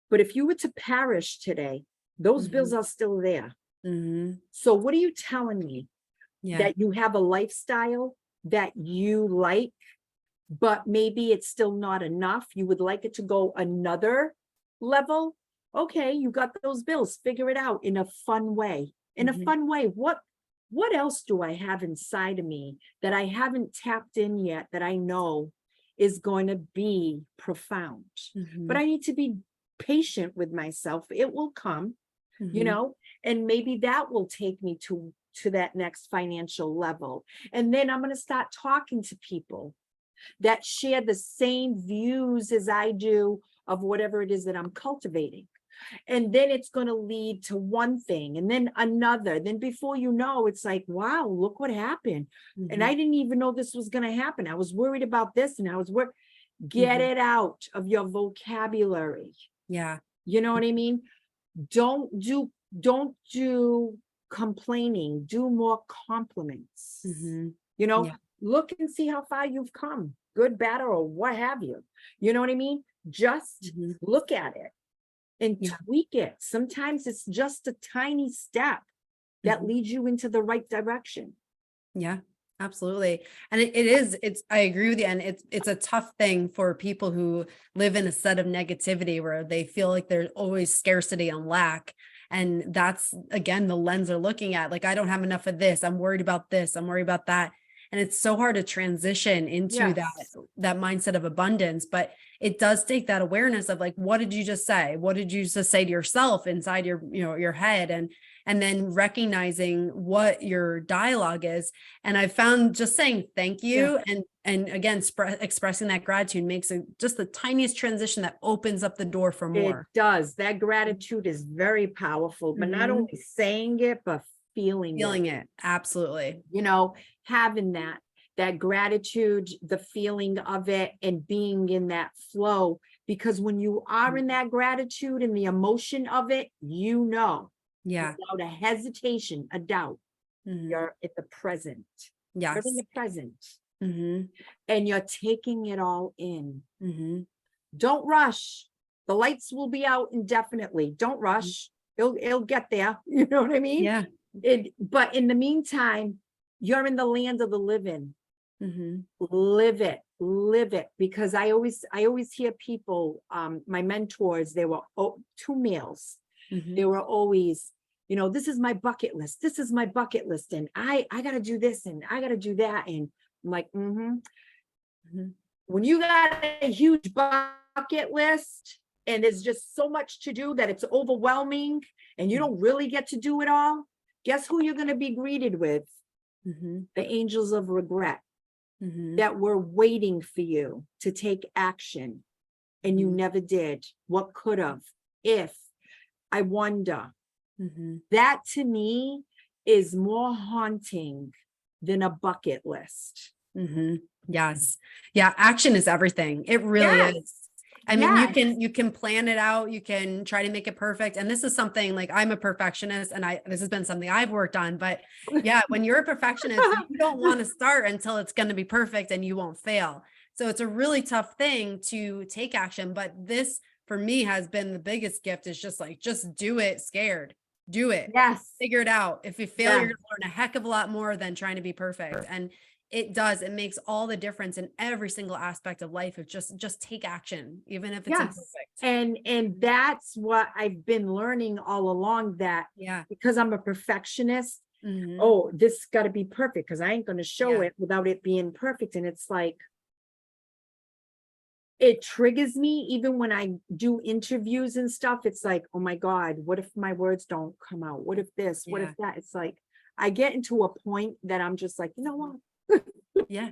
But if you were to perish today, those bills Mhm. are still there. Mhm. So what are you telling me? Yeah. That you have a lifestyle that you like, but maybe it's still not enough. You would like it to go another level. Okay, you got those bills. Figure it out in a fun way. In a Mhm. fun way. What else do I have inside of me that I haven't tapped in yet that I know is going to be profound? But Mhm. I need to be patient with myself. It will come, you Mhm. know, and maybe that will take me to that next financial level. And then I'm going to start talking to people that share the same views as I do of whatever it is that I'm cultivating. And then it's going to lead to one thing and then another. Then before you know, it's like, wow, look what happened. And Mhm. I didn't even know this was going to happen. I was worried about this and I was worried. Get Mhm. it out of your vocabulary. Yeah. You know what I mean? Don't do complaining, do more compliments. Mhm. You know, Yeah. look and see how far you've come, good, bad, or what have you. You know what I mean? Just Mhm. look at it and Yeah. tweak it. Sometimes it's just a tiny step that Mhm. leads you into the right direction. Yeah. Absolutely. And it's I agree with you. And it's a tough thing for people who live in a set of negativity where they feel like there's always scarcity and lack. And that's again the lens they're looking at. Like, I don't have enough of this. I'm worried about this. I'm worried about that. And it's so hard to transition into Yes. that mindset of abundance, but it does take that awareness of like, what did you just say? What did you just say to yourself inside your, your head? And then recognizing what your dialogue is. And I found just saying thank Yeah. you and again expressing that gratitude makes just the tiniest transition that opens up the door for It more. does. That gratitude is very powerful, but not only saying it, but feeling Feeling it. Absolutely. Having that gratitude, the feeling of it, and being in that flow. Because when you are in that gratitude and the emotion of it, Yeah. without a hesitation, a doubt, Mhm. you're at the present. You're in Yes. the present, Mm-hmm. and you're taking it all in. Mm-hmm. Don't rush. The lights will be out indefinitely. Don't rush. It'll get there. You know what I mean? Yeah. But in the meantime, you're in the land of the living. Mm-hmm. Live it. Because I always hear people, my mentors, they were two males. Mm-hmm. They were always, this is my bucket list. This is my bucket list. And I got to do this and I got to do that. And I'm like, Mm-hmm. when you got a huge bucket list and there's just so much to do that it's overwhelming and you don't really get to do it all, guess who you're going to be greeted with? Mm-hmm. The angels of regret Mm-hmm. that were waiting for you to take action and you never did. What could have? If. I wonder. Mm-hmm. That to me is more haunting than a bucket list. Mm-hmm. Yes. Yeah. Action is everything. It really Yes. is. I mean, Yes. you can plan it out. You can try to make it perfect. And this is something like I'm a perfectionist and this has been something I've worked on, but yeah, when you're a perfectionist, you don't want to start until it's going to be perfect and you won't fail. So it's a really tough thing to take action. But this for me has been the biggest gift is just do it scared. Do it. Yes. Figure it out. If you fail, Yeah. you're going to learn a heck of a lot more than trying to be perfect. And it does. It makes all the difference in every single aspect of life. Of just take action, even if it's Yes. imperfect. And that's what I've been learning all along, that Yeah. because I'm a perfectionist, Mm-hmm. this got to be perfect because I ain't going to show Yeah. it without it being perfect. And it's like, it triggers me even when I do interviews and stuff. It's like, oh my God, what if my words don't come out? What if this? What if Yeah. that? It's like, I get into a point that I'm just like, you know what? Yeah.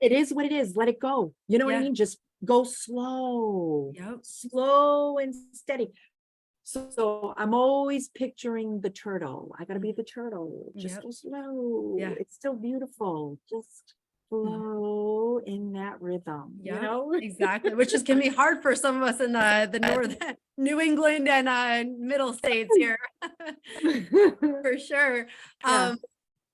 It is what it is. Let it go. You know what I Yeah. mean? Just go slow, Yep. slow and steady. So I'm always picturing the turtle. I gotta be the turtle. Just Yep. go slow. Yeah. It's still beautiful. Just flow in that rhythm, Yeah, exactly. Which is can be hard for some of us in the north, New England and middle states here, for sure. Yeah.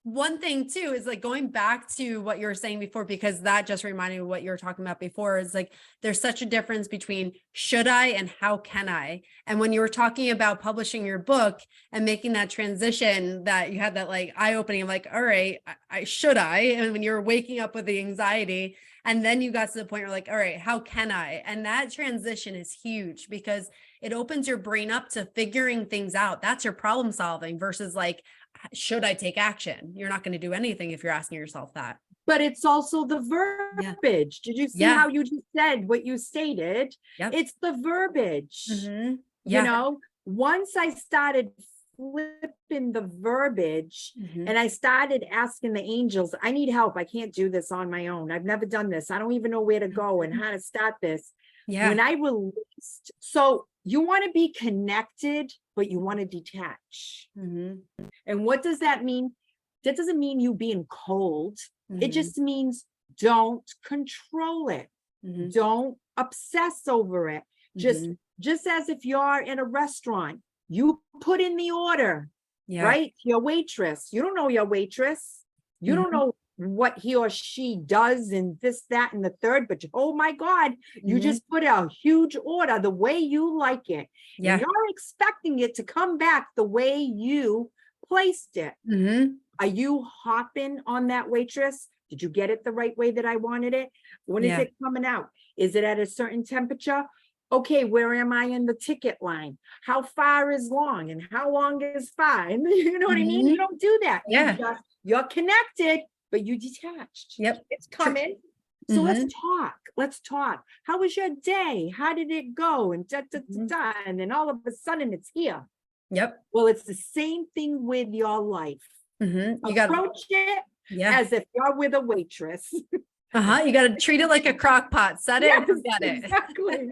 One thing too is like going back to what you were saying before, because that just reminded me of what you were talking about before, is like there's such a difference between should I and how can I. And when you were talking about publishing your book and making that transition, that you had that like eye-opening of like, all right, I should I, and when you're waking up with the anxiety, and then you got to the point where like, all right, how can I? And that transition is huge because it opens your brain up to figuring things out. That's your problem solving versus like, should I take action? You're not going to do anything if you're asking yourself that. But it's also the Yeah. verbiage. Did you see Yeah. how you just said what you stated? Yep. It's the verbiage. Mm-hmm. You Yeah. know, once I started flipping the verbiage Mm-hmm. and I started asking the angels, I need help. I can't do this on my own. I've never done this. I don't even know where to go and how to start this. Yeah. When I released, so you want to be connected, but you want to detach. Mm-hmm. And what does that mean? That doesn't mean you being cold. Mm-hmm. It just means don't control it. Mm-hmm. Don't obsess over it. Just as if you're in a restaurant, you put in the order, Yeah. right? Your waitress, you don't know your waitress. You don't know what he or she does and this, that, and the third, but oh my God, you just put a huge order the way you like it. Yeah. And you're expecting it to come back the way you placed it. Mm-hmm. Are you hopping on that waitress? Did you get it the right way that I wanted it? When is it coming out? Is it at a certain temperature? Okay, where am I in the ticket line? How far is long and how long is far? And you know what I mean? You don't do that. Yeah. You're connected, but you detached. Yep. It's coming. So let's talk. Let's talk. How was your day? How did it go? And da, da, da, da. And then all of a sudden it's here. Yep. Well, it's the same thing with your life. You got Approach it yeah. as if you're with a waitress. You got to treat it like a crock pot. Set it and forget it. Exactly.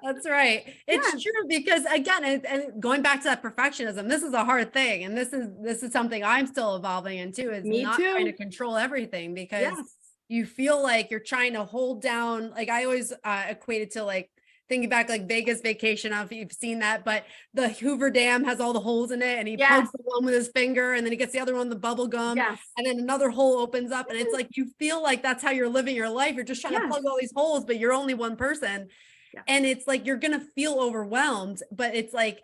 That's right. It's Yes. true because again, and going back to that perfectionism, this is a hard thing, and this is something I'm still evolving into. Is Me not trying to too. control everything because Yes. you feel like you're trying to hold down. Like I always equate it to like thinking back like Vegas Vacation. I don't know if you've seen that, but the Hoover Dam has all the holes in it, and he Yes. pokes the one with his finger, and then he gets the other one the bubble gum, Yes. and then another hole opens up, and it's like you feel like that's how you're living your life. You're just trying to plug all these holes, but you're only one person. And it's like, you're going to feel overwhelmed, but it's like,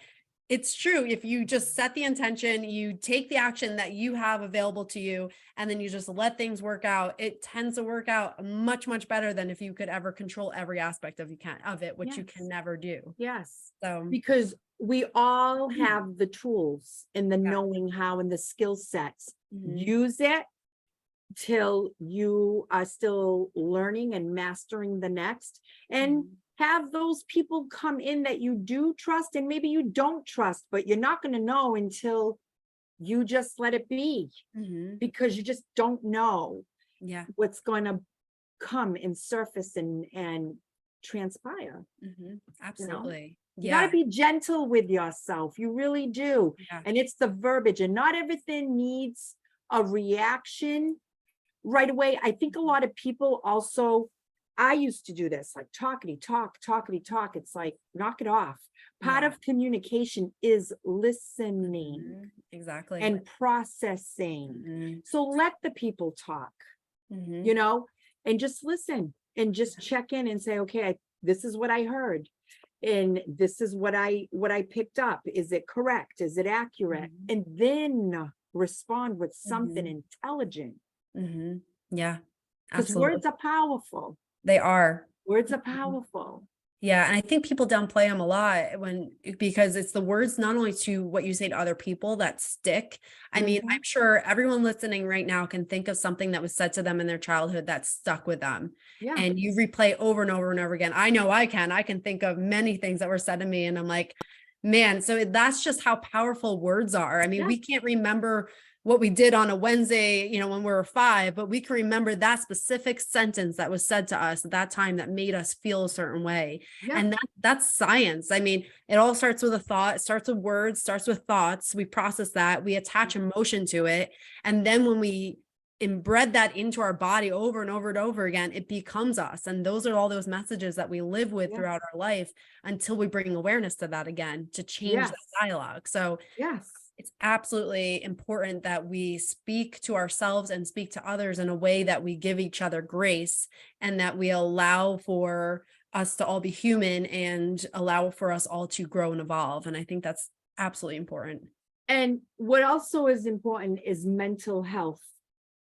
it's true. If you just set the intention, you take the action that you have available to you, and then you just let things work out, it tends to work out much, much better than if you could ever control every aspect of it, which you can never do. Yes. So, Because we all have the tools and the knowing how and the skill sets. Use it till you are still learning and mastering the next, and have those people come in that you do trust, and maybe you don't trust, but you're not going to know until you just let it be, because you just don't know what's going to come and surface and transpire. Absolutely. You got to be gentle with yourself. You really do. And it's the verbiage, and not everything needs a reaction right away. I think a lot of people also, I used to do this, like talkity talk. It's like, knock it off. Part of communication is listening exactly, and processing. So let the people talk, you know, and just listen and just check in and say, okay, this is what I heard. And this is what I picked up. Is it correct? Is it accurate? And then respond with something intelligent. Yeah, because absolutely. words are powerful. They are. Words are powerful. Yeah. And I think people downplay them a lot because it's the words, not only to what you say to other people, that stick. I mean, I'm sure everyone listening right now can think of something that was said to them in their childhood that stuck with them. And you replay over and over and over again. I know I can think of many things that were said to me, and I'm like, man, so that's just how powerful words are. I mean, we can't remember what we did on a Wednesday, when we were 5, but we can remember that specific sentence that was said to us at that time that made us feel a certain way. And that's science. I mean, it all starts with a thought. It starts with words, starts with thoughts. We process that, we attach emotion to it. And then when we embed that into our body over and over and over again, it becomes us. And those are all those messages that we live with throughout our life until we bring awareness to that again, to change that dialogue. So it's absolutely important that we speak to ourselves and speak to others in a way that we give each other grace, and that we allow for us to all be human and allow for us all to grow and evolve. And I think that's absolutely important. And what also is important is mental health.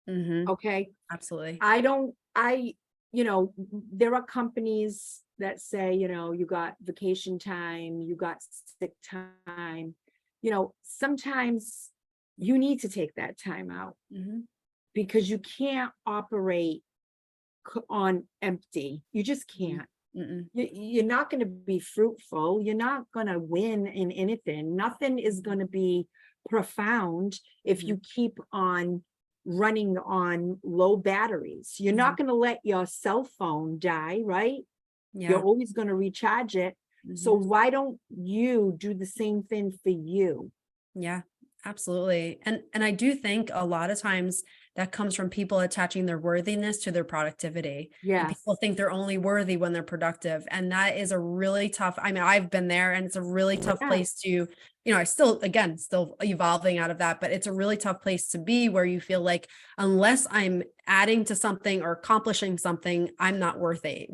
Okay. Absolutely. There are companies that say, you got vacation time, you got sick time. Sometimes you need to take that time out, because you can't operate on empty. You just can't. You're not going to be fruitful. You're not going to win in anything. Nothing is going to be profound if you keep on running on low batteries. You're not going to let your cell phone die, right? You're always going to recharge it. So why don't you do the same thing for you? Yeah, absolutely. And I do think a lot of times that comes from people attaching their worthiness to their productivity. And people think they're only worthy when they're productive. And that is a really tough, I mean, I've been there, and it's a really tough place to, I still evolving out of that, but it's a really tough place to be, where you feel like, unless I'm adding to something or accomplishing something, I'm not worthy.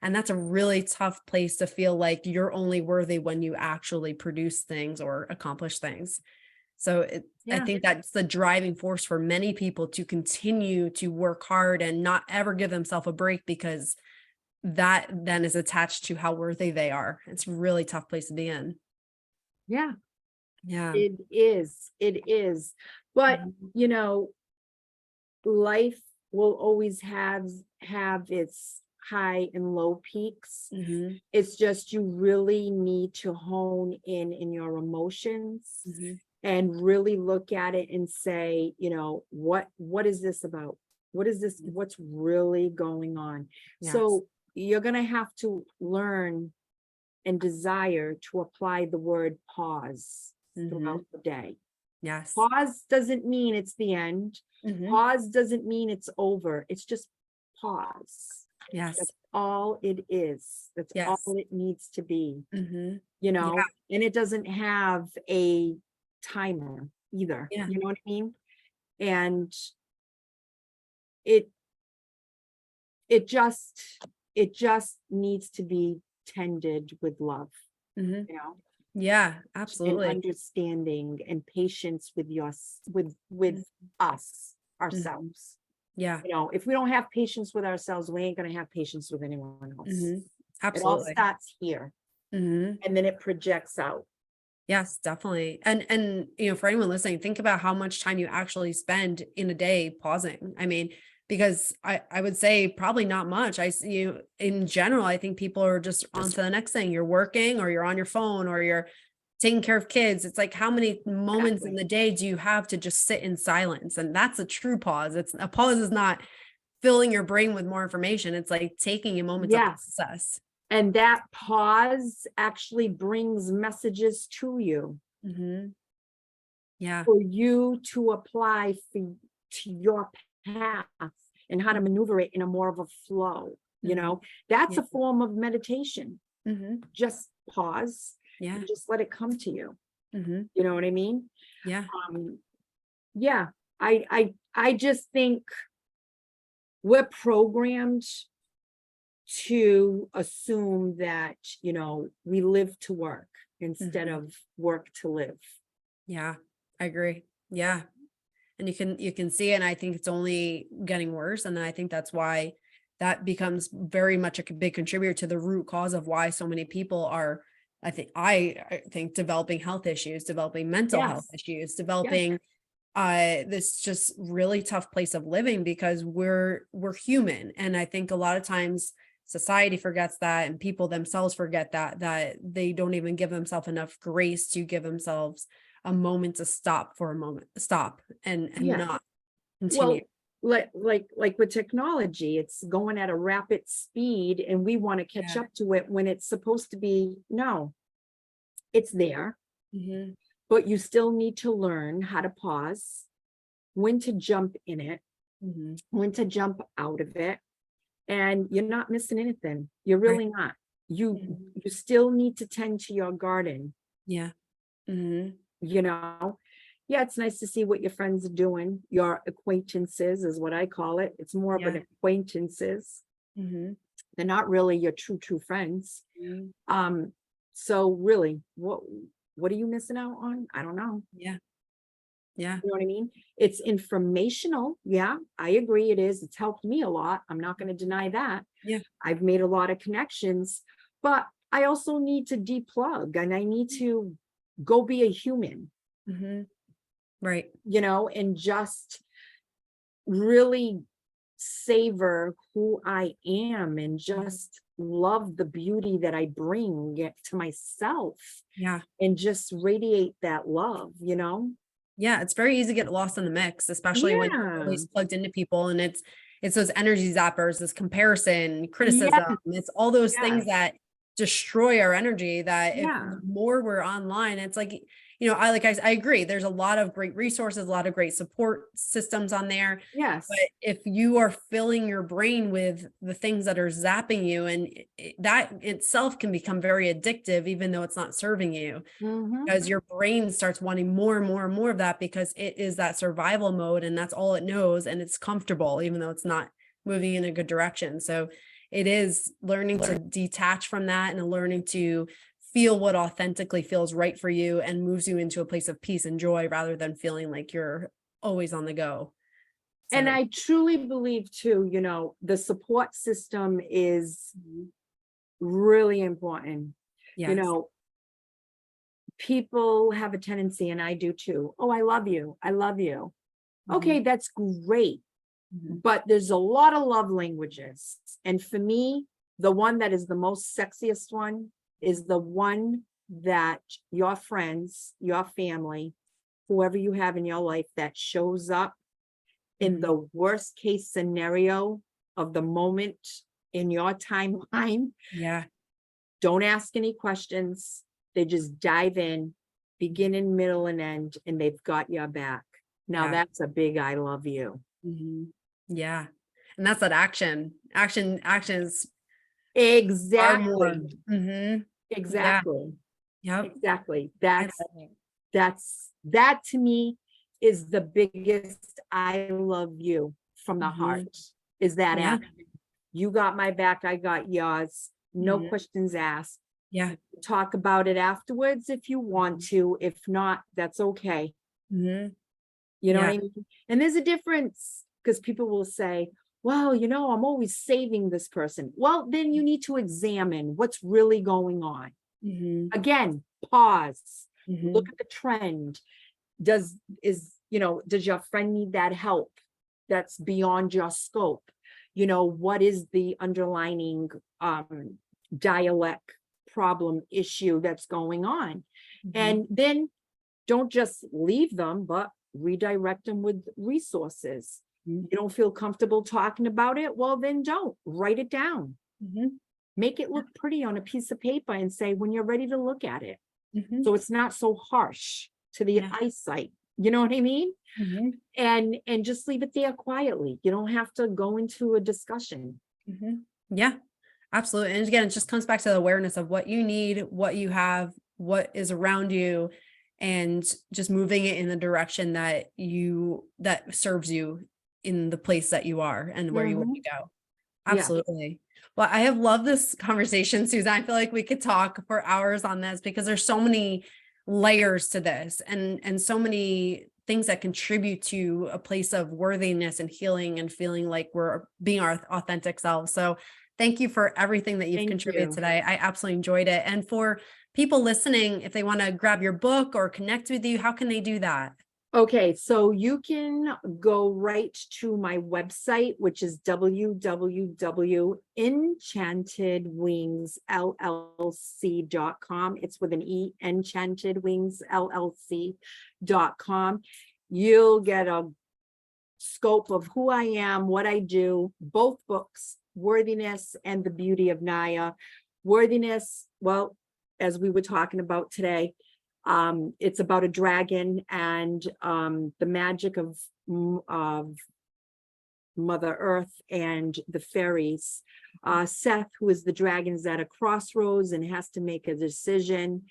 And that's a really tough place to feel like you're only worthy when you actually produce things or accomplish things. So I think that's the driving force for many people to continue to work hard and not ever give themselves a break, because that then is attached to how worthy they are. It's a really tough place to be in. Yeah. Yeah. It is. But, life will always have its high and low peaks. Mm-hmm. It's just you really need to hone in your emotions Mm-hmm. and really look at it and say, what is this about? What is this? What's really going on? Yes. So you're going to have to learn and desire to apply the word pause Mm-hmm. throughout the day. Yes. Pause doesn't mean it's the end. Mm-hmm. Pause doesn't mean it's over. It's just pause. Yes. That's all it is. That's all Yes. it needs to be, Mm-hmm. you Yeah. know, and it doesn't have a timer either. Yeah. You know what I mean? And it it just it just needs to be tended with love, Mm-hmm. you know, Yeah. and Absolutely. understanding and patience with with us Mm-hmm. ourselves. Yeah. If we don't have patience with ourselves, we ain't going to have patience with anyone else. Mm-hmm. It all Absolutely. starts here Mm-hmm. and then it projects out. Yes, definitely. And for anyone listening, think about how much time you actually spend in a day pausing. I mean, because I would say probably not much. I see you in general, I think people are just on to the next thing. You're working or you're on your phone or you're taking care of kids. It's like how many moments in Exactly. the day do you have to just sit in silence? And that's a true pause. It's a pause is not filling your brain with more information. It's like taking a moment to Yes. process. And that pause actually brings messages to you Hmm. Yeah. for you to apply to your path and how to maneuver it in a more of a flow. Hmm. That's Yeah. a form of meditation. Hmm. Just pause Yeah. and just let it come to you. Hmm. You know what I mean? Yeah. Um, yeah, I just think we're programmed to assume that, we live to work instead Hmm. of work to live. Yeah, I agree. Yeah. And you can see it, and I think it's only getting worse. And I think that's why that becomes very much a big contributor to the root cause of why so many people are, I think developing health issues, developing mental health Yes. issues, Yes. developing this just really tough place of living because we're human. And I think a lot of times society forgets that and people themselves forget that they don't even give themselves enough grace to give themselves a moment to stop for a moment, stop and Yeah. not continue. Well, like with technology, it's going at a rapid speed and we want to catch Yeah. up to it when it's supposed to be, no, it's there, Hmm. but you still need to learn how to pause, when to jump in it, Hmm. when to jump out of it, and you're not missing anything. You're Right. really not. You Mhm. you still need to tend to your garden, Yeah. Hmm. you know. Yeah, it's nice to see what your friends are doing. Your acquaintances is what I call it. It's more of Yeah. an acquaintances. Hmm. They're not really your true friends. Um, so really, what are you missing out on? I don't know. Yeah. Yeah. You know what I mean? It's informational. Yeah, I agree it is. It's helped me a lot. I'm not going to deny that. Yeah. I've made a lot of connections, but I also need to deplug and I need to go be a human, Hmm. Right. and just really savor who I am and Mhm. just love the beauty that I bring to myself Yeah. and just radiate that love. Yeah, it's very easy to get lost in the mix, especially when you're Yeah. always plugged into people and it's those energy zappers, this comparison, criticism, Yes. it's all those things Yes. that destroy our energy that if Yeah. the more we're online, it's like, I agree. There's a lot of great resources, a lot of great support systems on there. But Yes. if you are filling your brain with the things that are zapping you, and that itself can become very addictive, even though it's not serving you Hmm. because your brain starts wanting more and more and more of that because it is that survival mode and that's all it knows and it's comfortable even though it's not moving in a good direction. So it is learning to detach from that and learning to feel what authentically feels right for you and moves you into a place of peace and joy rather than feeling like you're always on the go. And So I truly believe too, the support system is mhm. really important. You Yes. know, people have a tendency, and I do too. Oh, I love you. I love you. Mhm. Okay, that's great. Mhm. but there's a lot of love languages. And for me, the one that is the most sexiest one is the one that your friends, your family, whoever you have in your life that shows up in Mhm. the worst case scenario of the moment in your timeline. Yeah. Don't ask any questions. They just dive in, beginning, middle, and end, and they've got your back. Now Yeah. that's a big I love you. Mhm. Yeah. And that's that action. Actions are more. Exactly. Mhm. Yeah. Exactly. Yep. Exactly. I love it. That to me is the biggest I love you from the Mhm. heart, is that Yeah. action. You got my back, I got yours. No Mhm. questions asked. Yeah. Talk about it afterwards if you want to. If not, that's okay. Mhm. You know what Yeah. I mean? And there's a difference, because people will say, well, I'm always saving this person. Well, then you need to examine what's really going on. Mhm. Again, pause, look Mhm. at the trend. Does your friend need that help that's beyond your scope? What is the underlining dialect problem issue that's going on? Mhm. And then don't just leave them, but redirect them with resources. Mhm. You don't feel comfortable talking about it? Well, then don't. Write it down. Mhm. Make it look pretty on a piece of paper and say when you're ready to look at it. Mhm. So it's not so harsh to the Yeah. eyesight. You know what I mean? Mhm. And just leave it there quietly. You don't have to go into a discussion. Mhm. Yeah. Absolutely. And again, it just comes back to the awareness of what you need, what you have, what is around you, and just moving it in the direction that serves you in the place that you are and where you want to Mhm. go. Yeah. Absolutely. Well, I have loved this conversation, Susan. I feel like we could talk for hours on this because there's so many layers to this and so many things that contribute to a place of worthiness and healing and feeling like we're being our authentic selves. So thank you for everything that you've Thank contributed you. today. I absolutely enjoyed it. And for people listening, if they want to grab your book or connect with you, how can they do that? Okay, so you can go right to my website, which is www.enchantedwingsllc.com. It's with an E, enchantedwingsllc.com. You'll get a scope of who I am, what I do, both books, Worthiness and The Beauty of Naya. Worthiness, well, as we were talking about today, it's about a dragon and the magic of Mother Earth and the fairies. Seth, who is the dragon, is at a crossroads and has to make a decision.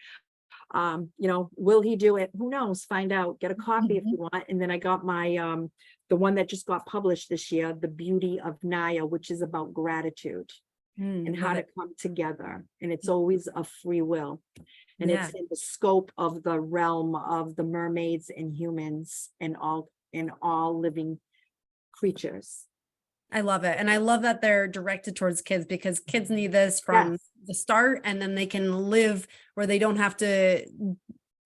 Will he do it? Who knows? Find out. Get a copy if you Mhm. want. And then I got my the one that just got published this year, The Beauty of Naya, which is about gratitude and how Love to it. come together. And it's always a free will. And Yeah. it's in the scope of the realm of the mermaids and humans and all living creatures. I love it. And I love that they're directed towards kids because kids need this from Yes. the start and then they can live where they don't have to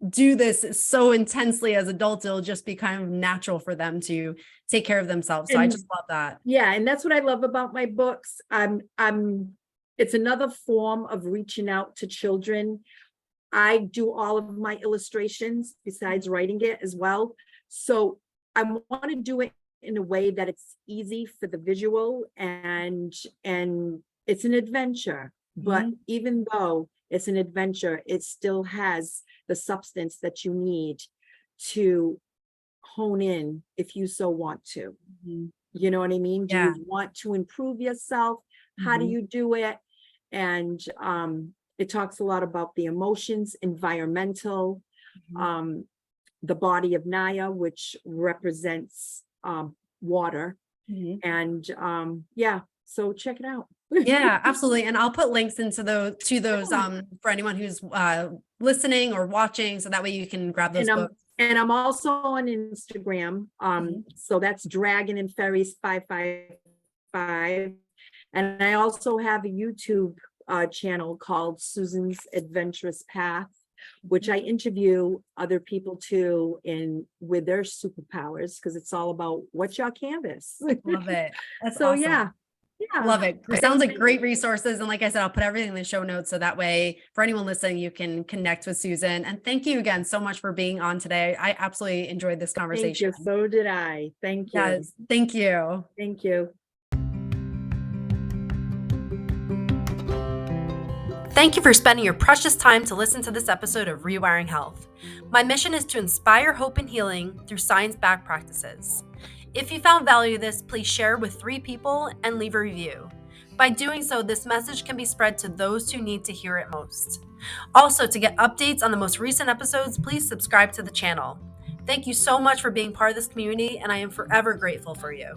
do this so intensely as adults. It'll just be kind of natural for them to take care of themselves. So I And just love that. yeah, and that's what I love about my books. It's another form of reaching out to children. I do all of my illustrations besides writing it as well. So I want to do it in a way that it's easy for the visual and it's an adventure. But Mhm. even though it's an adventure, it still has the substance that you need to hone in if you so want to. Mhm. You know what I mean? Do Yeah. you want to improve yourself? How do Mhm. you do it? And it talks a lot about the emotions, environmental, Mhm. um, the body of Naya, which represents water. Mhm. And yeah, so check it out. Yeah, absolutely. And I'll put links into those Yeah. for anyone who's listening or watching so that way you can grab those And I'm books. and I'm also on Instagram. Mhm. So that's Dragon and Fairies 555. And I also have a YouTube channel called Susan's Adventurous Path. which I interview other people too in with their superpowers, because it's all about what's your canvas. Love it. That's So awesome. yeah, Love it. Sounds like great resources. And like I said, I'll put everything in the show notes so that way for anyone listening, you can connect with Susan. And thank you again so much for being on today. I absolutely enjoyed this Thank conversation. you. So did I. Thank you. Yes. Thank you. Thank you. Thank you for spending your precious time to listen to this episode of Rewiring Health. My mission is to inspire hope and healing through science-backed practices. If you found value in this, please share with 3 people and leave a review. By doing so, this message can be spread to those who need to hear it most. Also, to get updates on the most recent episodes, please subscribe to the channel. Thank you so much for being part of this community, and I am forever grateful for you.